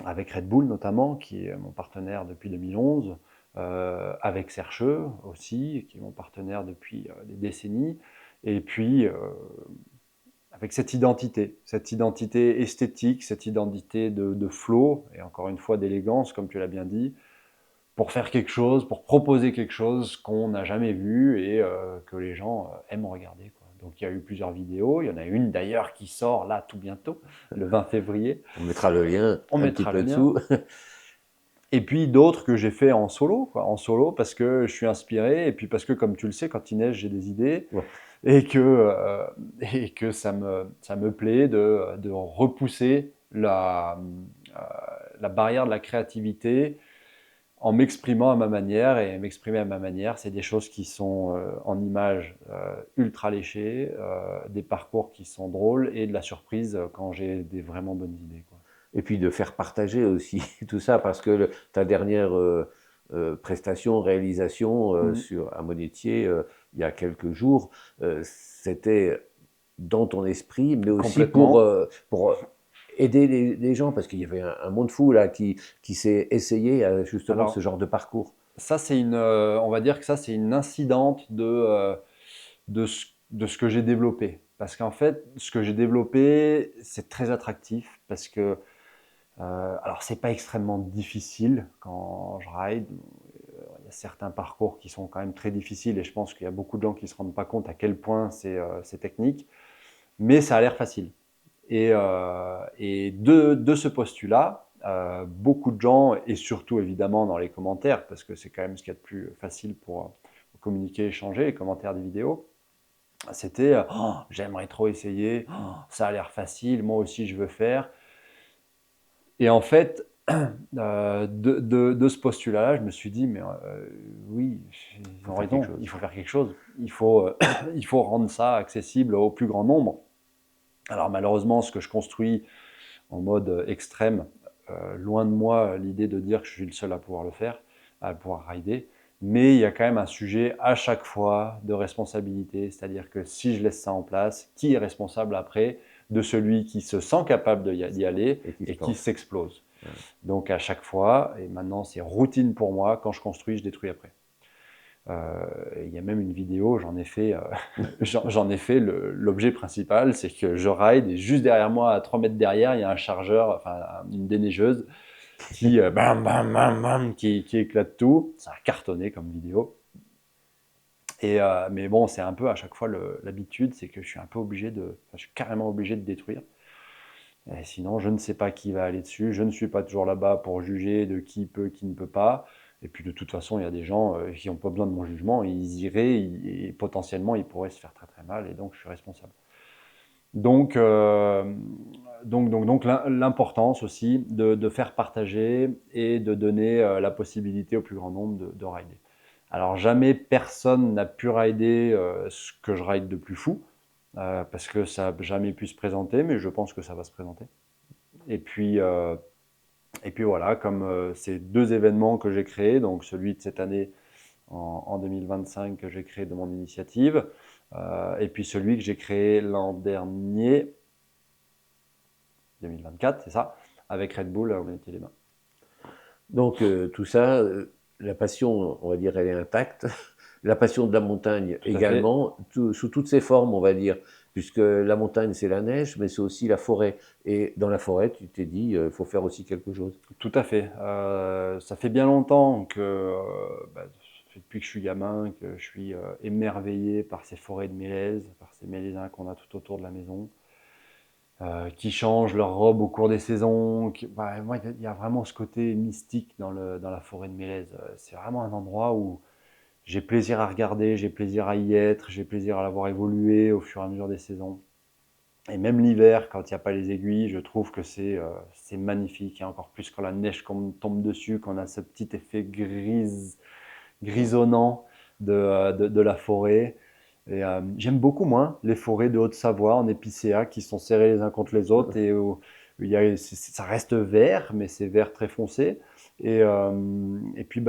avec Red Bull notamment, qui est mon partenaire depuis 2011, avec Sercheux aussi, qui est mon partenaire depuis des décennies, et puis avec cette identité esthétique, cette identité de flow, et encore une fois d'élégance, comme tu l'as bien dit, pour faire quelque chose, pour proposer quelque chose qu'on n'a jamais vu et que les gens aiment regarder, quoi. Donc il y a eu plusieurs vidéos, il y en a une d'ailleurs qui sort là tout bientôt, le 20 février. On mettra le lien On un petit mettra le peu lien. dessous. Et puis d'autres que j'ai fait en solo, quoi, en solo parce que je suis inspiré et puis parce que, comme tu le sais, quand il neige, j'ai des idées Ouais. et que ça me plaît de repousser euh, la barrière de la créativité en m'exprimant à ma manière. Et m'exprimer à ma manière, c'est des choses qui sont en images ultra léchées, des parcours qui sont drôles et de la surprise quand j'ai des vraiment bonnes idées, quoi. Et puis de faire partager aussi tout ça, parce que ta dernière prestation, réalisation Mhm. sur un monétier il y a quelques jours, c'était dans ton esprit, mais aussi Complètement. pour aider les gens, parce qu'il y avait un monde fou là qui s'est essayé à justement ce Alors, genre de parcours. ça, on va dire que ça, c'est une incidente de ce que j'ai développé. Parce qu'en fait, ce que j'ai développé, c'est très attractif parce que, alors, c'est pas extrêmement difficile quand je ride. Il y a certains parcours qui sont quand même très difficiles et je pense qu'il y a beaucoup de gens qui ne se rendent pas compte à quel point c'est technique, mais ça a l'air facile. Et de ce postulat, beaucoup de gens, et surtout évidemment dans les commentaires, parce que c'est quand même ce qu'il y a de plus facile pour communiquer, échanger, les commentaires des vidéos, c'était oh, j'aimerais trop essayer, oh, ça a l'air facile, moi aussi je veux faire. Et en fait, de ce postulat-là, je me suis dit, mais oui, Il ils faut ont faire quelque raison, chose. il faut faire quelque chose. Il faut rendre ça accessible au plus grand nombre. Alors malheureusement, ce que je construis en mode extrême, loin de moi l'idée de dire que je suis le seul à pouvoir le faire, à pouvoir rider. Mais il y a quand même un sujet à chaque fois de responsabilité, c'est-à-dire que si je laisse ça en place, qui est responsable après de celui qui se sent capable d'y aller Et qui se et qui plante. s'explose. Ouais. Donc à chaque fois, et maintenant c'est routine pour moi, quand je construis, je détruis après. Il y a même une vidéo, j'en ai fait l'objet principal, c'est que je ride et juste derrière moi, à 3 mètres derrière, il y a un chargeur, enfin une déneigeuse qui bam, bam, bam, bam, qui éclate tout. Ça a cartonné comme vidéo. Mais bon, c'est un peu à chaque fois l'habitude, c'est que je suis un peu je suis carrément obligé de détruire. Et sinon, je ne sais pas qui va aller dessus. Je ne suis pas toujours là-bas pour juger de qui peut, qui ne peut pas. Et puis de toute façon, il y a des gens qui n'ont pas besoin de mon jugement. Ils iraient et potentiellement, ils pourraient se faire très très mal. Et donc, je suis responsable. Donc, l'importance aussi de faire partager et de donner la possibilité au plus grand nombre de rider. Alors, jamais personne n'a pu rider ce que je ride de plus fou, parce que ça n'a jamais pu se présenter, mais je pense que ça va se présenter. Et puis, euh, et puis voilà, comme ces deux événements que j'ai créés, donc celui de cette année en 2025 que j'ai créé de mon initiative, et puis celui que j'ai créé l'an dernier, 2024, c'est ça, avec Red Bull, on était les mains. Donc tout ça, la passion, on va dire, elle est intacte. La passion de la montagne Tout à fait. également, sous toutes ses formes, on va dire, puisque la montagne, c'est la neige, mais c'est aussi la forêt. Et dans la forêt, tu t'es dit, il faut faire aussi quelque chose. Tout à fait. Ça fait bien longtemps que, ça fait depuis que je suis gamin, que je suis émerveillé par ces forêts de mélèzes, par ces mélèzins qu'on a tout autour de la maison. qui changent leur robe au cours des saisons. Moi, il y a vraiment ce côté mystique dans la forêt de Mélèze. C'est vraiment un endroit où j'ai plaisir à regarder, j'ai plaisir à y être, j'ai plaisir à l'avoir évolué au fur et à mesure des saisons. Et même l'hiver, quand il n'y a pas les aiguilles, je trouve que c'est magnifique. Et encore plus quand la neige tombe dessus, qu'on a ce petit effet grisonnant de la forêt. Et j'aime beaucoup moins les forêts de Haute-Savoie en épicéa qui sont serrées les uns contre les autres et où ça reste vert, mais c'est vert très foncé. Et puis,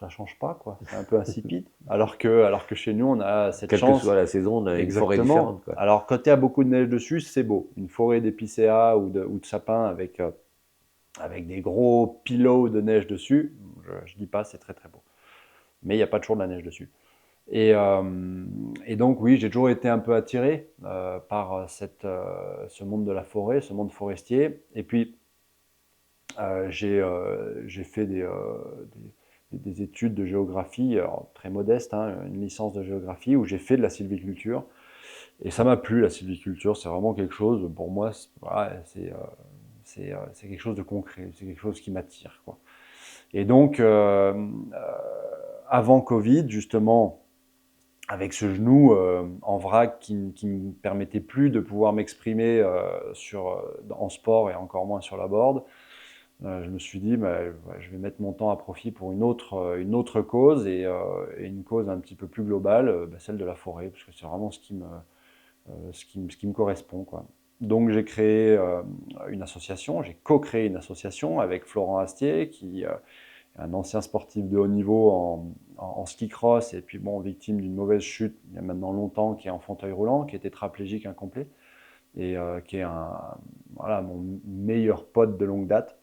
ça change pas, quoi. C'est un peu insipide. Alors que chez nous, on a cette Quelle que chance. soit la saison, on a une forêt Exactement. différente, quoi. Alors, quand il y a beaucoup de neige dessus, c'est beau. Une forêt d'épicéa ou de sapins avec des gros pilots de neige dessus, je dis pas, c'est très très beau. Mais il n'y a pas toujours de la neige dessus. Et donc, oui, j'ai toujours été un peu attiré par ce monde de la forêt, ce monde forestier. Et puis, j'ai fait des études de géographie, alors, très modestes, hein, une licence de géographie où j'ai fait de la sylviculture. Et ça m'a plu, la sylviculture. C'est vraiment quelque chose, pour moi, c'est quelque chose de concret. C'est quelque chose qui m'attire, quoi. Et donc, avant Covid, justement, avec ce genou en vrac qui ne me permettait plus de pouvoir m'exprimer en sport et encore moins sur la board, je me suis dit, je vais mettre mon temps à profit pour une autre cause et une cause un petit peu plus globale, celle de la forêt, parce que c'est vraiment ce qui me correspond, quoi. Donc j'ai créé une association, j'ai co-créé une association avec Florent Astier, qui est un ancien sportif de haut niveau en ski cross, et puis bon, victime d'une mauvaise chute il y a maintenant longtemps, qui est en fauteuil roulant, qui est tétraplégique incomplet, et qui est voilà, mon meilleur pote de longue date.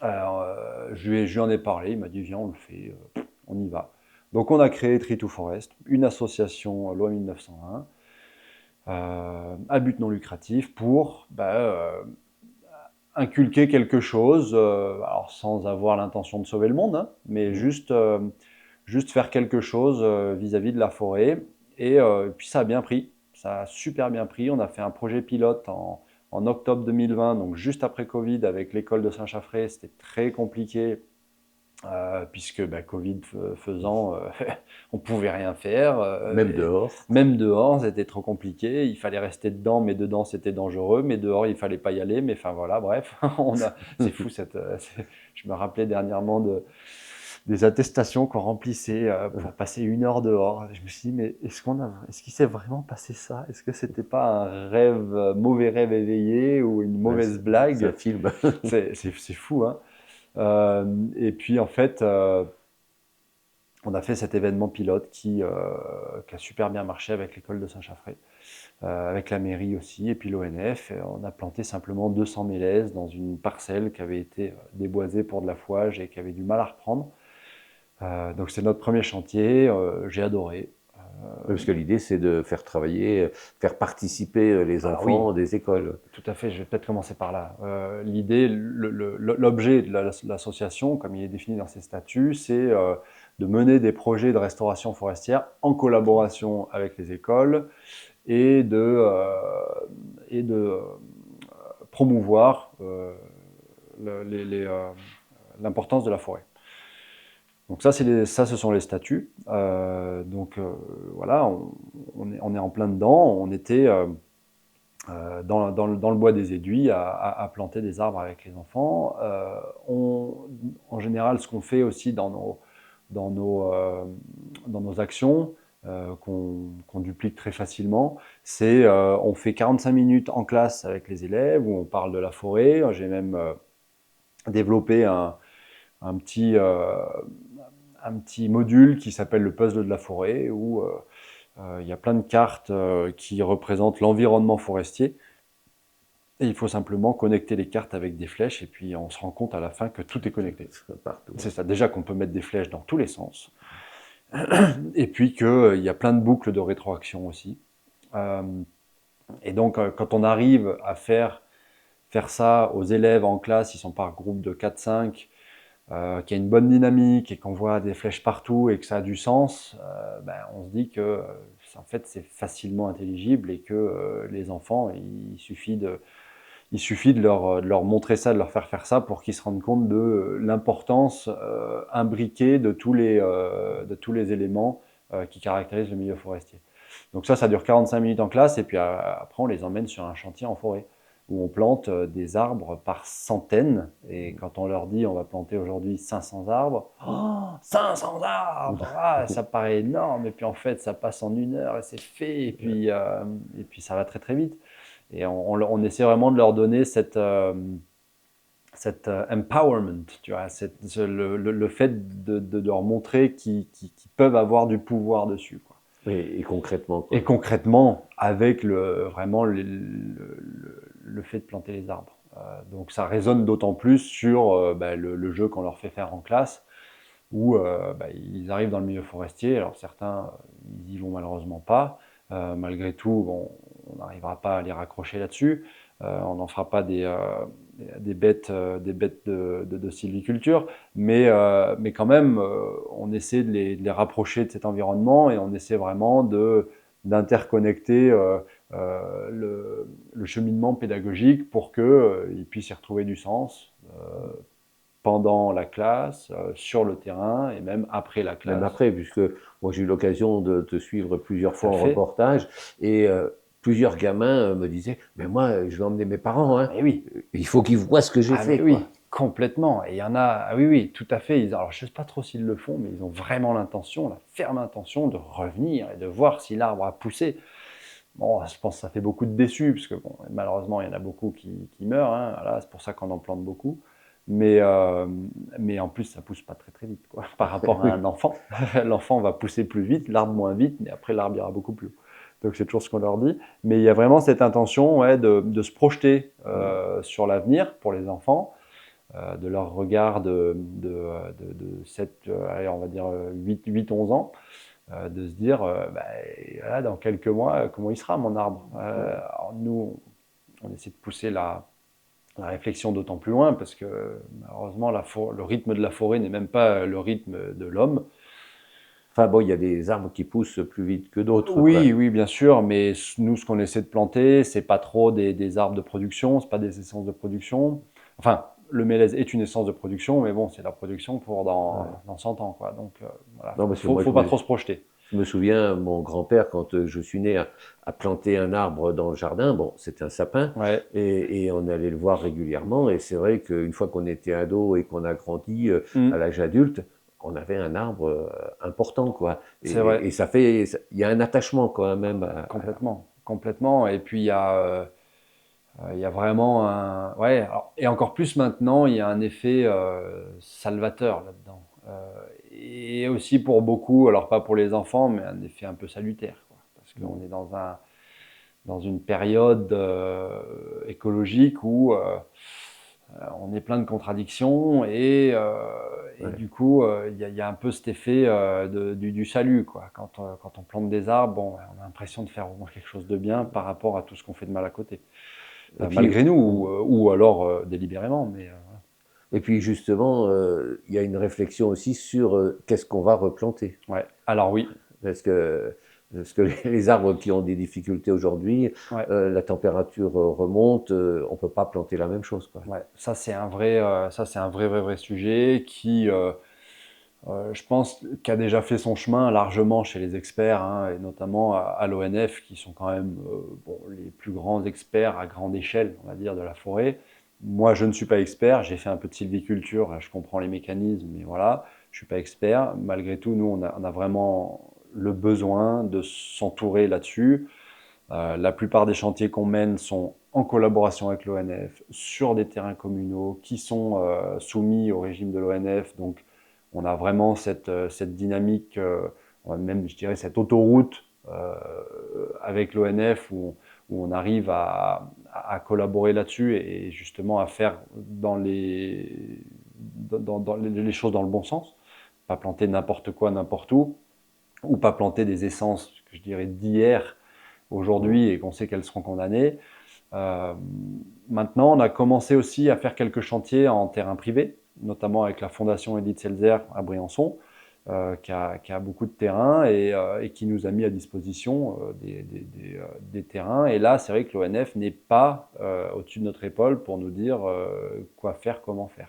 Alors, je lui en ai parlé, il m'a dit viens, on le fait, on y va. Donc on a créé Tree to Forest, une association loi 1901, à but non lucratif pour inculquer quelque chose, alors sans avoir l'intention de sauver le monde, hein, mais juste faire quelque chose vis-à-vis de la forêt. Et puis ça a bien pris, ça a super bien pris. On a fait un projet pilote en octobre 2020, donc juste après Covid, avec l'école de Saint-Chaffré. C'était très compliqué puisque Covid faisant, on pouvait rien faire. Même dehors. Même dehors, c'était trop compliqué. Il fallait rester dedans, mais dedans c'était dangereux. Mais dehors, il fallait pas y aller. Mais enfin voilà, bref, c'est fou je me rappelais dernièrement des attestations qu'on remplissait pour passer 1 heure dehors. Je me suis dit, mais est-ce qu'il s'est vraiment passé ça? Est-ce que c'était pas un rêve, mauvais rêve éveillé ou une Ouais, mauvaise c'est un blague? film. C'est fou, hein. Et puis en fait, on a fait cet événement pilote qui a super bien marché avec l'école de Saint-Chaffré, avec la mairie aussi, et puis l'ONF. On a planté simplement 200 mélèzes dans une parcelle qui avait été déboisée pour de la fouage et qui avait du mal à reprendre. Donc c'est notre premier chantier, j'ai adoré. Parce que l'idée, c'est de faire travailler, faire participer les Ah oui, enfants des écoles. tout à fait, je vais peut-être commencer par là. L'idée, l'objet de l'association, comme il est défini dans ses statuts, c'est de mener des projets de restauration forestière en collaboration avec les écoles et de promouvoir l'importance de la forêt. Donc ça, ce sont les statuts. Donc voilà, on est en plein dedans. On était dans le bois des Aiguilles à planter des arbres avec les enfants. En général, ce qu'on fait aussi dans nos actions, qu'on duplique très facilement, c'est on fait 45 minutes en classe avec les élèves où on parle de la forêt. J'ai même développé un petit, un petit module qui s'appelle le puzzle de la forêt où il y a plein de cartes qui représentent l'environnement forestier. Et il faut simplement connecter les cartes avec des flèches et puis on se rend compte à la fin que tout est connecté. Partout. C'est ça, déjà qu'on peut mettre des flèches dans tous les sens. Et puis qu'il y a plein de boucles de rétroaction aussi. Euh, et donc quand on arrive à faire ça aux élèves en classe, ils sont par groupe de 4-5, qu'il y a une bonne dynamique et qu'on voit des flèches partout et que ça a du sens, on se dit que en fait c'est facilement intelligible et que les enfants, il suffit de leur montrer ça, de leur faire ça pour qu'ils se rendent compte de l'importance imbriquée de tous les éléments qui caractérisent le milieu forestier. Donc ça dure 45 minutes en classe et puis après on les emmène sur un chantier en forêt où on plante des arbres par centaines. Et quand on leur dit on va planter aujourd'hui 500 arbres, oh, 500 arbres, ah, ça paraît énorme. Et puis en fait ça passe en 1 heure et c'est fait. Et puis ça va très très vite. Et on essaie vraiment de leur donner cet empowerment, tu vois, le fait de leur montrer qu'ils peuvent avoir du pouvoir dessus, quoi. Et concrètement, quoi. Et concrètement, avec vraiment le fait de planter les arbres. Donc ça résonne d'autant plus sur le jeu qu'on leur fait faire en classe, où ils arrivent dans le milieu forestier. Alors certains, ils y vont malheureusement pas. Malgré tout, bon, on n'arrivera pas à les raccrocher là-dessus. On n'en fera pas des bêtes de sylviculture, mais quand même, on essaie de les rapprocher de cet environnement et on essaie vraiment d'interconnecter le cheminement pédagogique pour qu'ils puissent y retrouver du sens pendant la classe, sur le terrain et même après la classe. Même après, puisque moi j'ai eu l'occasion de te suivre plusieurs fois en fait. reportage et plusieurs gamins me disaient mais moi je vais emmener mes parents, hein. Et oui. Il faut qu'ils voient ce que j'ai fait. Oui, quoi. complètement. Et il y en a, oui, tout à fait. Alors je ne sais pas trop s'ils le font, mais ils ont vraiment l'intention, la ferme intention de revenir et de voir si l'arbre a poussé. Bon, je pense que ça fait beaucoup de déçus, parce que bon, malheureusement, il y en a beaucoup qui meurent. Hein. Voilà, c'est pour ça qu'on en plante beaucoup. Mais en plus, ça pousse pas très très vite, quoi, par rapport à un enfant. L'enfant va pousser plus vite, l'arbre moins vite, mais après l'arbre ira beaucoup plus haut. Donc c'est toujours ce qu'on leur dit. Mais il y a vraiment cette intention de se projeter sur l'avenir pour les enfants, de leur regard de 7, allez, on va dire 8-11 ans, de se dire, voilà, dans quelques mois, comment il sera mon arbre. Alors nous, on essaie de pousser la réflexion d'autant plus loin, parce que malheureusement, le rythme de la forêt n'est même pas le rythme de l'homme. Enfin bon, il y a des arbres qui poussent plus vite que d'autres. Oui, quoi. oui, bien sûr, mais nous, ce qu'on essaie de planter, c'est pas trop des arbres de production, c'est pas des essences de production. Enfin, le mélèze est une essence de production, mais bon, c'est la production pour dans 100 ans, quoi. Donc, voilà, Non, parce que moi, faut pas trop se projeter. Je me souviens, mon grand-père, quand je suis né, a planté un arbre dans le jardin. Bon, c'était un sapin. Ouais. Et on allait le voir régulièrement. Et c'est vrai qu'une fois qu'on était ado et qu'on a grandi à l'âge adulte, on avait un arbre important, quoi. C'est vrai. Et il y a un attachement, quand même. Complètement. Et puis, il y a vraiment un... Ouais, alors, et encore plus maintenant, il y a un effet salvateur là-dedans. Et aussi pour beaucoup, alors pas pour les enfants, mais un effet un peu salutaire, quoi. Parce qu'on est dans une période écologique où on est plein de contradictions et du coup, il y a un peu cet effet du salut, quoi. Quand on plante des arbres, bon, on a l'impression de faire au moins quelque chose de bien par rapport à tout ce qu'on fait de mal à côté. Malgré nous, ou alors délibérément. Et puis justement, il y a une réflexion aussi sur qu'est-ce qu'on va replanter. Ouais. Alors oui. Parce que les arbres qui ont des difficultés aujourd'hui, Ouais. La température remonte, on ne peut pas planter la même chose. Quoi. Ouais. Ça c'est un vrai sujet qui, je pense, qui a déjà fait son chemin largement chez les experts, hein, et notamment à l'ONF, qui sont quand même les plus grands experts à grande échelle, on va dire, de la forêt. Moi, je ne suis pas expert, j'ai fait un peu de sylviculture, je comprends les mécanismes, mais voilà, je ne suis pas expert. Malgré tout, nous, on a vraiment le besoin de s'entourer là-dessus. La plupart des chantiers qu'on mène sont en collaboration avec l'ONF, sur des terrains communaux qui sont soumis au régime de l'ONF. Donc, on a vraiment cette dynamique, même, je dirais, cette autoroute avec l'ONF où on arrive à collaborer là-dessus et justement à faire dans les choses dans le bon sens. Pas planter n'importe quoi, n'importe où, ou pas planter des essences, que je dirais, d'hier, aujourd'hui, et qu'on sait qu'elles seront condamnées. Maintenant, on a commencé aussi à faire quelques chantiers en terrain privé. notamment avec la Fondation Edith Selzer à Briançon, qui a beaucoup de terrains et qui nous a mis à disposition des terrains. Et là, c'est vrai que l'ONF n'est pas au-dessus de notre épaule pour nous dire quoi faire, comment faire.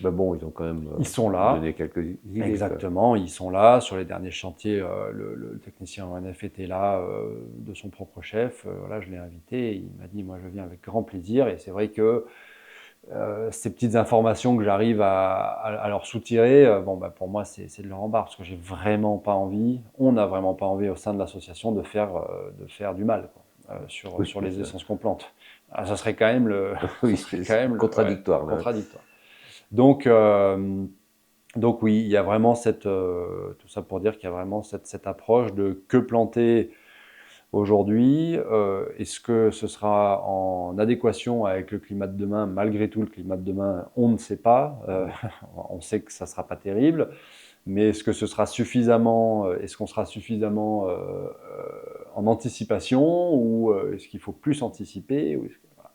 Ben bon, ils ont quand même Ils sont là. donné quelques idées. Exactement, ils sont là. Sur les derniers chantiers, le technicien ONF était là de son propre chef. Voilà, je l'ai invité. Il m'a dit, moi, je viens avec grand plaisir. Et c'est vrai que ces petites informations que j'arrive à leur soutirer, pour moi, c'est de leur embarras, parce que j'ai vraiment pas envie, on n'a vraiment pas envie au sein de l'association de faire du mal quoi, sur les essences qu'on plante. Ça serait quand même oui, c'est contradictoire. Ouais, contradictoire. Donc oui, il y a vraiment tout ça pour dire qu'il y a vraiment cette approche de que planter aujourd'hui. Est-ce que ce sera en adéquation avec le climat de demain? Malgré tout, le climat de demain, on ne sait pas. On sait que ça ne sera pas terrible. Mais est-ce que ce sera suffisamment, est-ce qu'on sera suffisamment en anticipation ou est-ce qu'il faut plus anticiper voilà.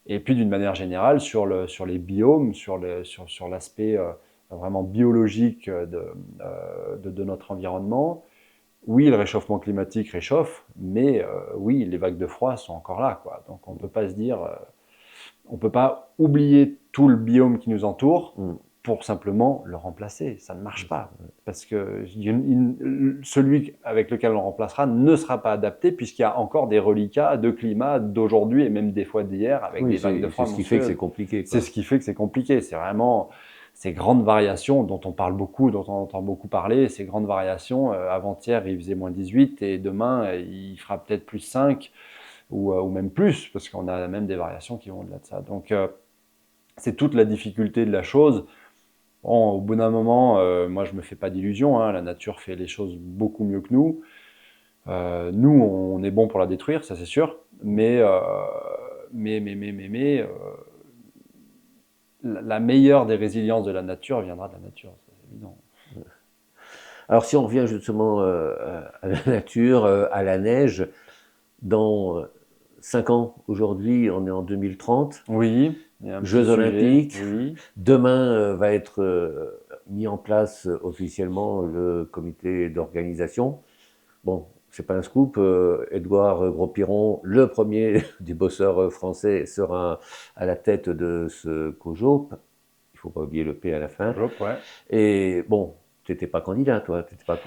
Et puis d'une manière générale, sur les biomes, sur l'aspect vraiment biologique de notre environnement, oui, le réchauffement climatique réchauffe, mais oui, les vagues de froid sont encore là, quoi. Donc on ne peut pas se dire, on peut pas oublier tout le biome qui nous entoure pour simplement le remplacer. Ça ne marche pas, parce que celui avec lequel on remplacera ne sera pas adapté, puisqu'il y a encore des reliquats de climat d'aujourd'hui et même des fois d'hier avec des vagues de froid. C'est ce qui fait que c'est compliqué. C'est ce qui fait que c'est compliqué. C'est vraiment ces grandes variations dont on parle beaucoup, dont on entend beaucoup parler, ces grandes variations, avant-hier il faisait moins 18 et demain il fera peut-être plus 5 ou même plus, parce qu'on a même des variations qui vont au-delà de ça. Donc c'est toute la difficulté de la chose. Bon, au bout d'un moment, moi je me fais pas d'illusions, hein, la nature fait les choses beaucoup mieux que nous. Nous, on est bon pour la détruire, ça c'est sûr, mais la meilleure des résiliences de la nature viendra de la nature, c'est évident. Alors si on revient justement à la nature, à la neige, dans 5 ans, aujourd'hui on est en 2030, oui, Jeux Olympiques, oui. Demain va être mis en place officiellement le comité d'organisation. Bon, c'est pas un scoop, Édouard Gros-Piron, le premier des bosseurs français, sera à la tête de ce COJO. Il faut pas oublier le P à la fin. COJO, ouais. Et bon, tu n'étais pas candidat, toi, t'étais pas...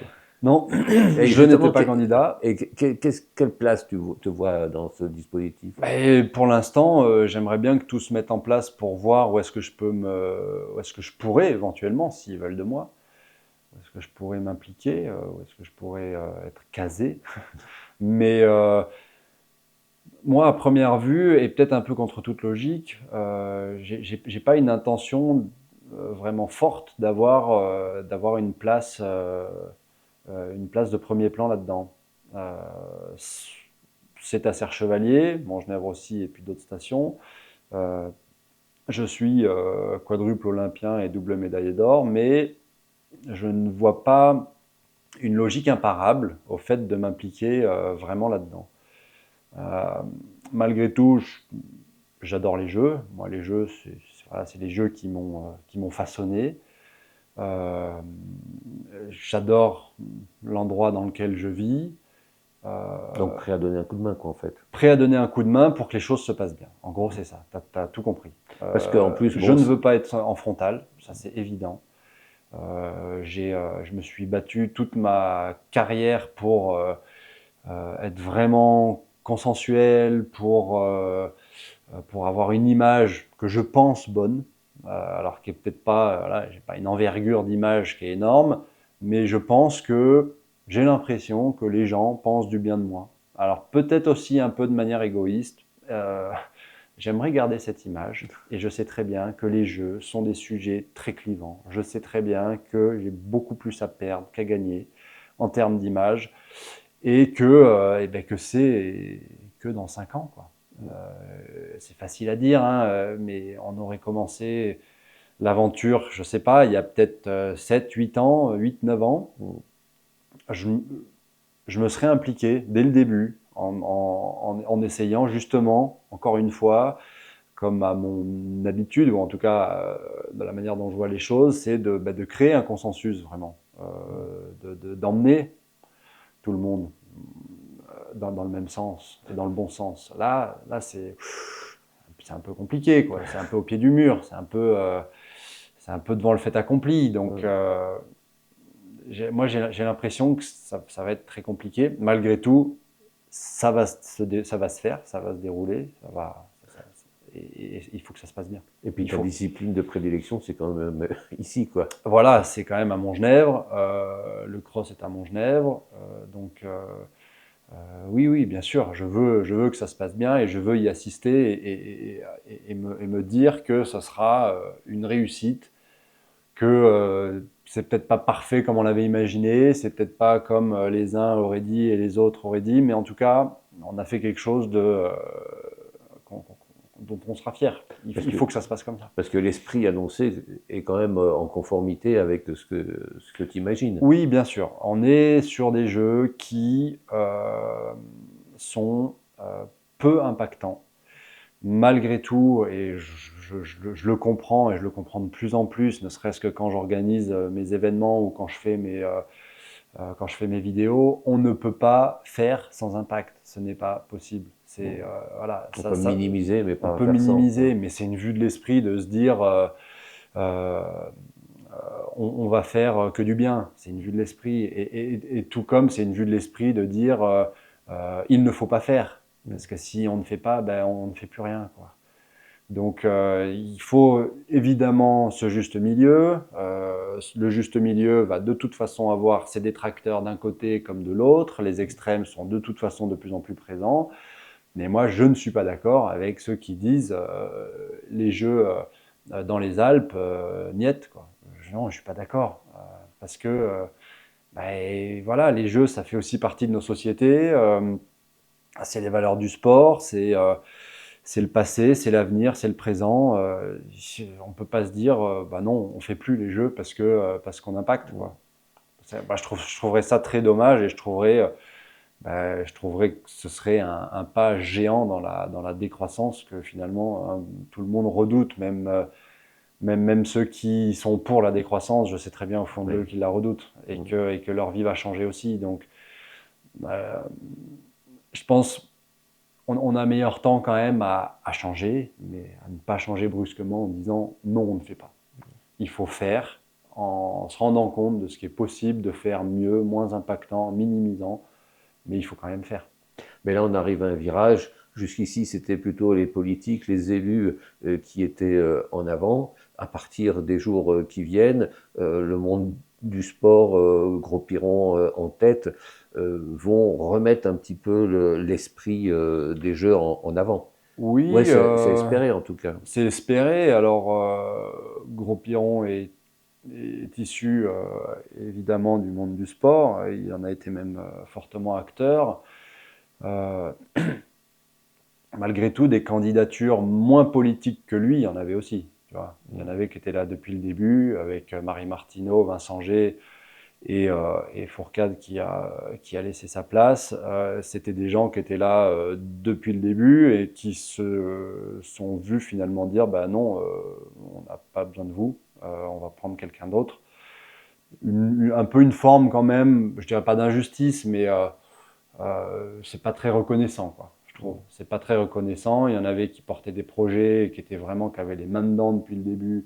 Non, je n'étais pas candidat. Et quelle place tu te vois dans ce dispositif? Et pour l'instant, j'aimerais bien que tout se mette en place pour voir où est-ce que je pourrais éventuellement, s'ils veulent de moi, où est-ce que je pourrais m'impliquer, où est-ce que je pourrais être casé. Mais moi, à première vue, et peut-être un peu contre toute logique, j'ai pas une intention vraiment forte d'avoir une place de premier plan là-dedans. C'est à Serre-Chevalier, Montgenèvre aussi, et puis d'autres stations. Je suis quadruple olympien et double médaillé d'or, mais je ne vois pas une logique imparable au fait de m'impliquer vraiment là-dedans. Malgré tout, j'adore les jeux. Moi, les jeux, c'est les jeux qui m'ont façonné. J'adore l'endroit dans lequel je vis. Donc prêt à donner un coup de main, quoi, en fait. Prêt à donner un coup de main pour que les choses se passent bien. En gros, c'est ça. T'as tout compris. Parce qu'en plus, je ne veux pas être en frontal, ça c'est évident. Je me suis battu toute ma carrière pour être vraiment consensuel, pour avoir une image que je pense bonne, alors qui est peut-être pas, voilà, j'ai pas une envergure d'image qui est énorme, mais je pense que j'ai l'impression que les gens pensent du bien de moi. Alors peut-être aussi un peu de manière égoïste. J'aimerais garder cette image et je sais très bien que les jeux sont des sujets très clivants. Je sais très bien que j'ai beaucoup plus à perdre qu'à gagner en termes d'image et que c'est que dans 5 ans, quoi. C'est facile à dire, hein, mais on aurait commencé l'aventure, je ne sais pas, il y a peut-être 7, 8 ans, 8, 9 ans. Je me serais impliqué dès le début en essayant justement, encore une fois, comme à mon habitude, ou en tout cas de la manière dont je vois les choses, c'est de créer un consensus vraiment, d'emmener tout le monde dans le même sens, et dans le bon sens. Là c'est un peu compliqué, quoi. C'est un peu au pied du mur, c'est un peu devant le fait accompli. Donc, moi, j'ai l'impression que ça va être très compliqué. Malgré tout, ça va se faire, ça va se dérouler, et il faut que ça se passe bien. Et puis ta discipline de prédilection, c'est quand même ici, quoi. Voilà, c'est quand même à Montgenèvre. Le cross est à Montgenèvre, donc oui, bien sûr, je veux que ça se passe bien et je veux y assister et me dire que ça sera une réussite, que c'est peut-être pas parfait comme on l'avait imaginé, c'est peut-être pas comme les uns auraient dit et les autres auraient dit, mais en tout cas, on a fait quelque chose dont on sera fier. Il faut que ça se passe comme ça. Parce que l'esprit annoncé est quand même en conformité avec ce que tu imagines. Oui, bien sûr. On est sur des jeux qui sont peu impactants. Malgré tout, et je le comprends, et je le comprends de plus en plus, ne serait-ce que quand j'organise mes événements ou quand je fais mes vidéos, on ne peut pas faire sans impact. Ce n'est pas possible. Voilà, on peut minimiser, mais pas on peut faire minimiser, sans. mais c'est une vue de l'esprit de se dire on va faire que du bien. C'est une vue de l'esprit, et tout comme c'est une vue de l'esprit de dire il ne faut pas faire, parce que si on ne fait pas, ben on ne fait plus rien, quoi. Donc il faut évidemment ce juste milieu. Le juste milieu va de toute façon avoir ses détracteurs d'un côté comme de l'autre. Les extrêmes sont de toute façon de plus en plus présents. Mais moi, je ne suis pas d'accord avec ceux qui disent les jeux dans les Alpes, niet, quoi. Non, je suis pas d'accord. Parce que voilà, les jeux, ça fait aussi partie de nos sociétés. C'est les valeurs du sport, c'est le passé, c'est l'avenir, c'est le présent. On peut pas se dire, bah non, on fait plus les jeux parce qu'on impacte, quoi. Je trouverais ça très dommage, et je trouverais que ce serait un pas géant dans la décroissance que finalement tout le monde redoute, même ceux qui sont pour la décroissance. Je sais très bien au fond d'eux qu'ils la redoutent, et que leur vie va changer aussi. Donc, je pense on a meilleur temps quand même à changer, mais à ne pas changer brusquement en disant non, on ne fait pas. Il faut faire en se rendant compte de ce qui est possible de faire mieux, moins impactant, en minimisant, mais il faut quand même faire. Mais là, on arrive à un virage. Jusqu'ici, c'était plutôt les politiques, les élus qui étaient en avant. À partir des jours qui viennent, le monde du sport, Gros-Piron en tête, vont remettre un petit peu l'esprit des jeux en avant. Oui, Ouais, c'est espéré en tout cas. c'est espéré. Alors, Gros-Piron est issu évidemment du monde du sport. Il en a été même fortement acteur. Malgré tout, des candidatures moins politiques que lui, il y en avait aussi. Tu vois. Il y en avait qui étaient là depuis le début, avec Marie Martineau, Vincent Gé et Fourcade qui a laissé sa place. C'était des gens qui étaient là depuis le début et qui se sont vus finalement dire bah non, on n'a pas besoin de vous, on va prendre quelqu'un d'autre. Un peu une forme quand même, je dirais pas d'injustice, mais c'est pas très reconnaissant, quoi. Je trouve. C'est pas très reconnaissant. Il y en avait qui portaient des projets, qui avaient les mains dedans depuis le début,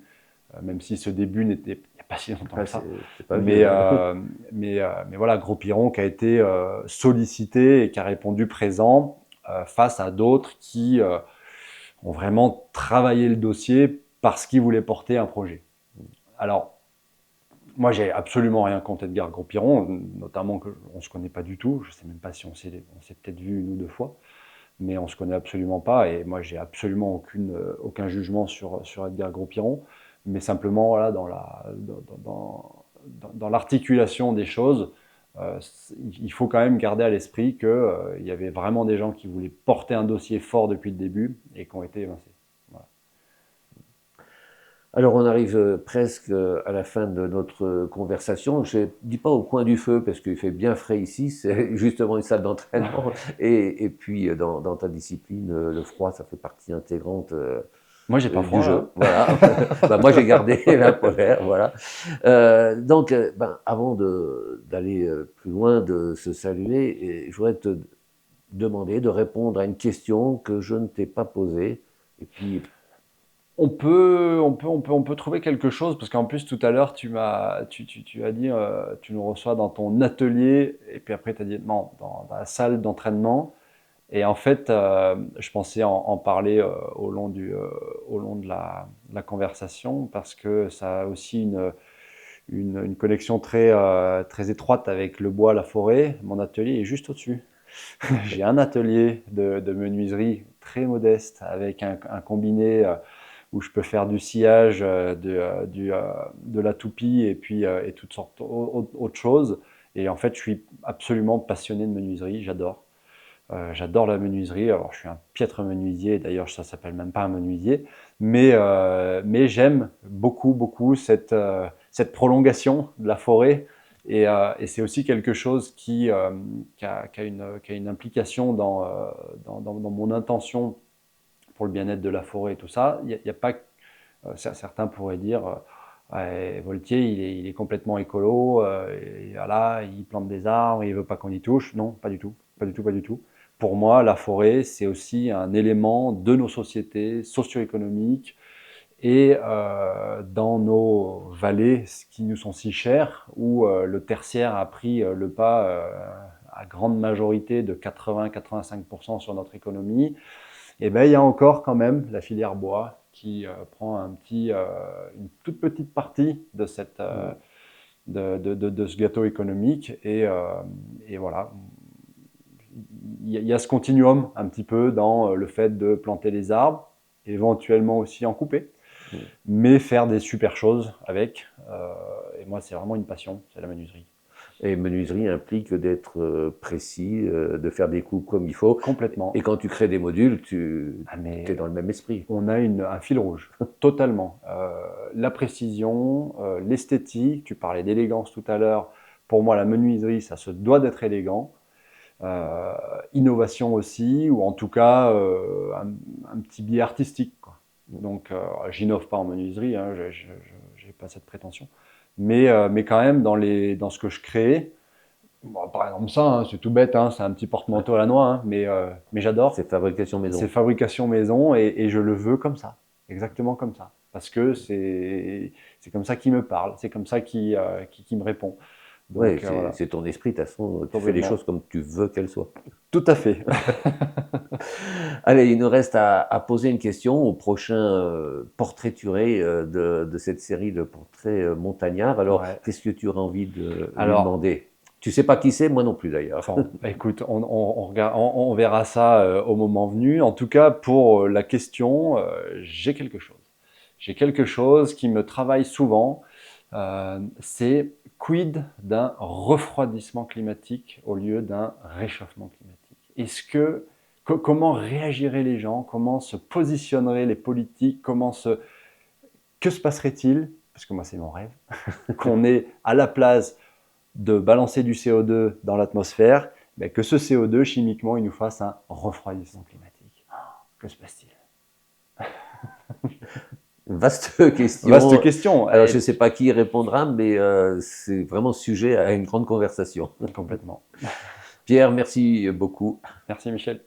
même si ce début n'était il n'y a pas si longtemps que ça. Mais voilà, Gros-Piron qui a été sollicité et qui a répondu présent face à d'autres qui ont vraiment travaillé le dossier parce qu'ils voulaient porter un projet. Alors, moi, j'ai absolument rien contre Edgar Gros-Piron, notamment qu'on ne se connaît pas du tout. Je ne sais même pas si on s'est peut-être vu une ou deux fois, mais on ne se connaît absolument pas. Et moi, j'ai absolument aucun jugement sur Edgar Gros-Piron, mais simplement voilà, dans l'articulation des choses, il faut quand même garder à l'esprit qu'il y avait vraiment des gens qui voulaient porter un dossier fort depuis le début et qui ont été évincés. Voilà. Alors on arrive presque à la fin de notre conversation. Je ne dis pas au coin du feu parce qu'il fait bien frais ici, c'est justement une salle d'entraînement. Et puis dans ta discipline, le froid, ça fait partie intégrante Moi, j'ai pas du froid. jeu. Hein. Voilà. Bah, moi, j'ai gardé la polaire. Voilà. Donc, avant d'aller plus loin, de se saluer, je voudrais te demander de répondre à une question que je ne t'ai pas posée. Et puis, On peut trouver quelque chose, parce qu'en plus, tout à l'heure, tu as dit, tu nous reçois dans ton atelier, et puis après, tu as dit, non, dans la salle d'entraînement. Et en fait, je pensais en parler au long de la conversation, parce que ça a aussi une connexion très étroite avec le bois, la forêt. Mon atelier est juste au-dessus. J'ai un atelier de menuiserie très modeste, avec un combiné où je peux faire du sciage, de la toupie et puis et toutes sortes d'autres choses. Et en fait, je suis absolument passionné de menuiserie, j'adore. J'adore la menuiserie. Alors, je suis un piètre menuisier. D'ailleurs, ça s'appelle même pas un menuisier. Mais j'aime beaucoup cette prolongation de la forêt. Et c'est aussi quelque chose qui a une implication dans mon intention pour le bien-être de la forêt et tout ça. Il y a pas, certains pourraient dire, ouais, Voltier, il est complètement écolo, et voilà, il plante des arbres, il veut pas qu'on y touche. Non, pas du tout, pas du tout, pas du tout. Pour moi, la forêt, c'est aussi un élément de nos sociétés socio-économiques et dans nos vallées qui nous sont si chères, où le tertiaire a pris le pas à grande majorité de 80-85% sur notre économie. Et ben, il y a encore quand même la filière bois qui prend une toute petite partie de de ce gâteau économique. Et voilà, il y a ce continuum un petit peu dans le fait de planter les arbres, éventuellement aussi en couper, mais faire des super choses avec. Et moi, c'est vraiment une passion, c'est la menuiserie. et menuiserie implique d'être précis, de faire des coups comme il faut. Complètement. Et quand tu crées des modules, tu Mais es dans le même esprit. on a un fil rouge, totalement. La précision, l'esthétique, tu parlais d'élégance tout à l'heure. Pour moi, la menuiserie, ça se doit d'être élégant. Innovation aussi, ou en tout cas un petit biais artistique, quoi. Donc, j'innove pas en menuiserie, hein, j'ai pas cette prétention. Mais quand même, dans ce que je crée, bon, par exemple ça, hein, c'est tout bête, hein, c'est un petit porte-manteau à la noix, hein, mais j'adore. C'est fabrication maison. C'est fabrication maison et je le veux comme ça, exactement comme ça. Parce que c'est comme ça qu'il me parle, c'est comme ça qui me répond. Oui, Donc voilà. c'est ton esprit, de toute façon, tu fais les Complètement. choses comme tu veux qu'elles soient. Tout à fait. Allez, il nous reste à poser une question au prochain portraituré de cette série de portraits montagnards. Alors, Ouais. qu'est-ce que tu aurais envie de lui Alors, demander? Tu sais pas qui c'est, moi non plus d'ailleurs. bon, bah, écoute, on verra ça au moment venu. En tout cas, pour la question, j'ai quelque chose. J'ai quelque chose qui me travaille souvent. C'est quid d'un refroidissement climatique au lieu d'un réchauffement climatique? Comment réagiraient les gens? Comment se positionneraient les politiques? Que se passerait-il? Parce que moi, c'est mon rêve, qu'on est à la place de balancer du CO2 dans l'atmosphère, mais que ce CO2, chimiquement, il nous fasse un refroidissement climatique. Que se passe-t-il? Vaste question. Vaste question. Alors, je ne sais pas qui y répondra, mais c'est vraiment sujet à une grande conversation. Complètement. Pierre, merci beaucoup. Merci Michel.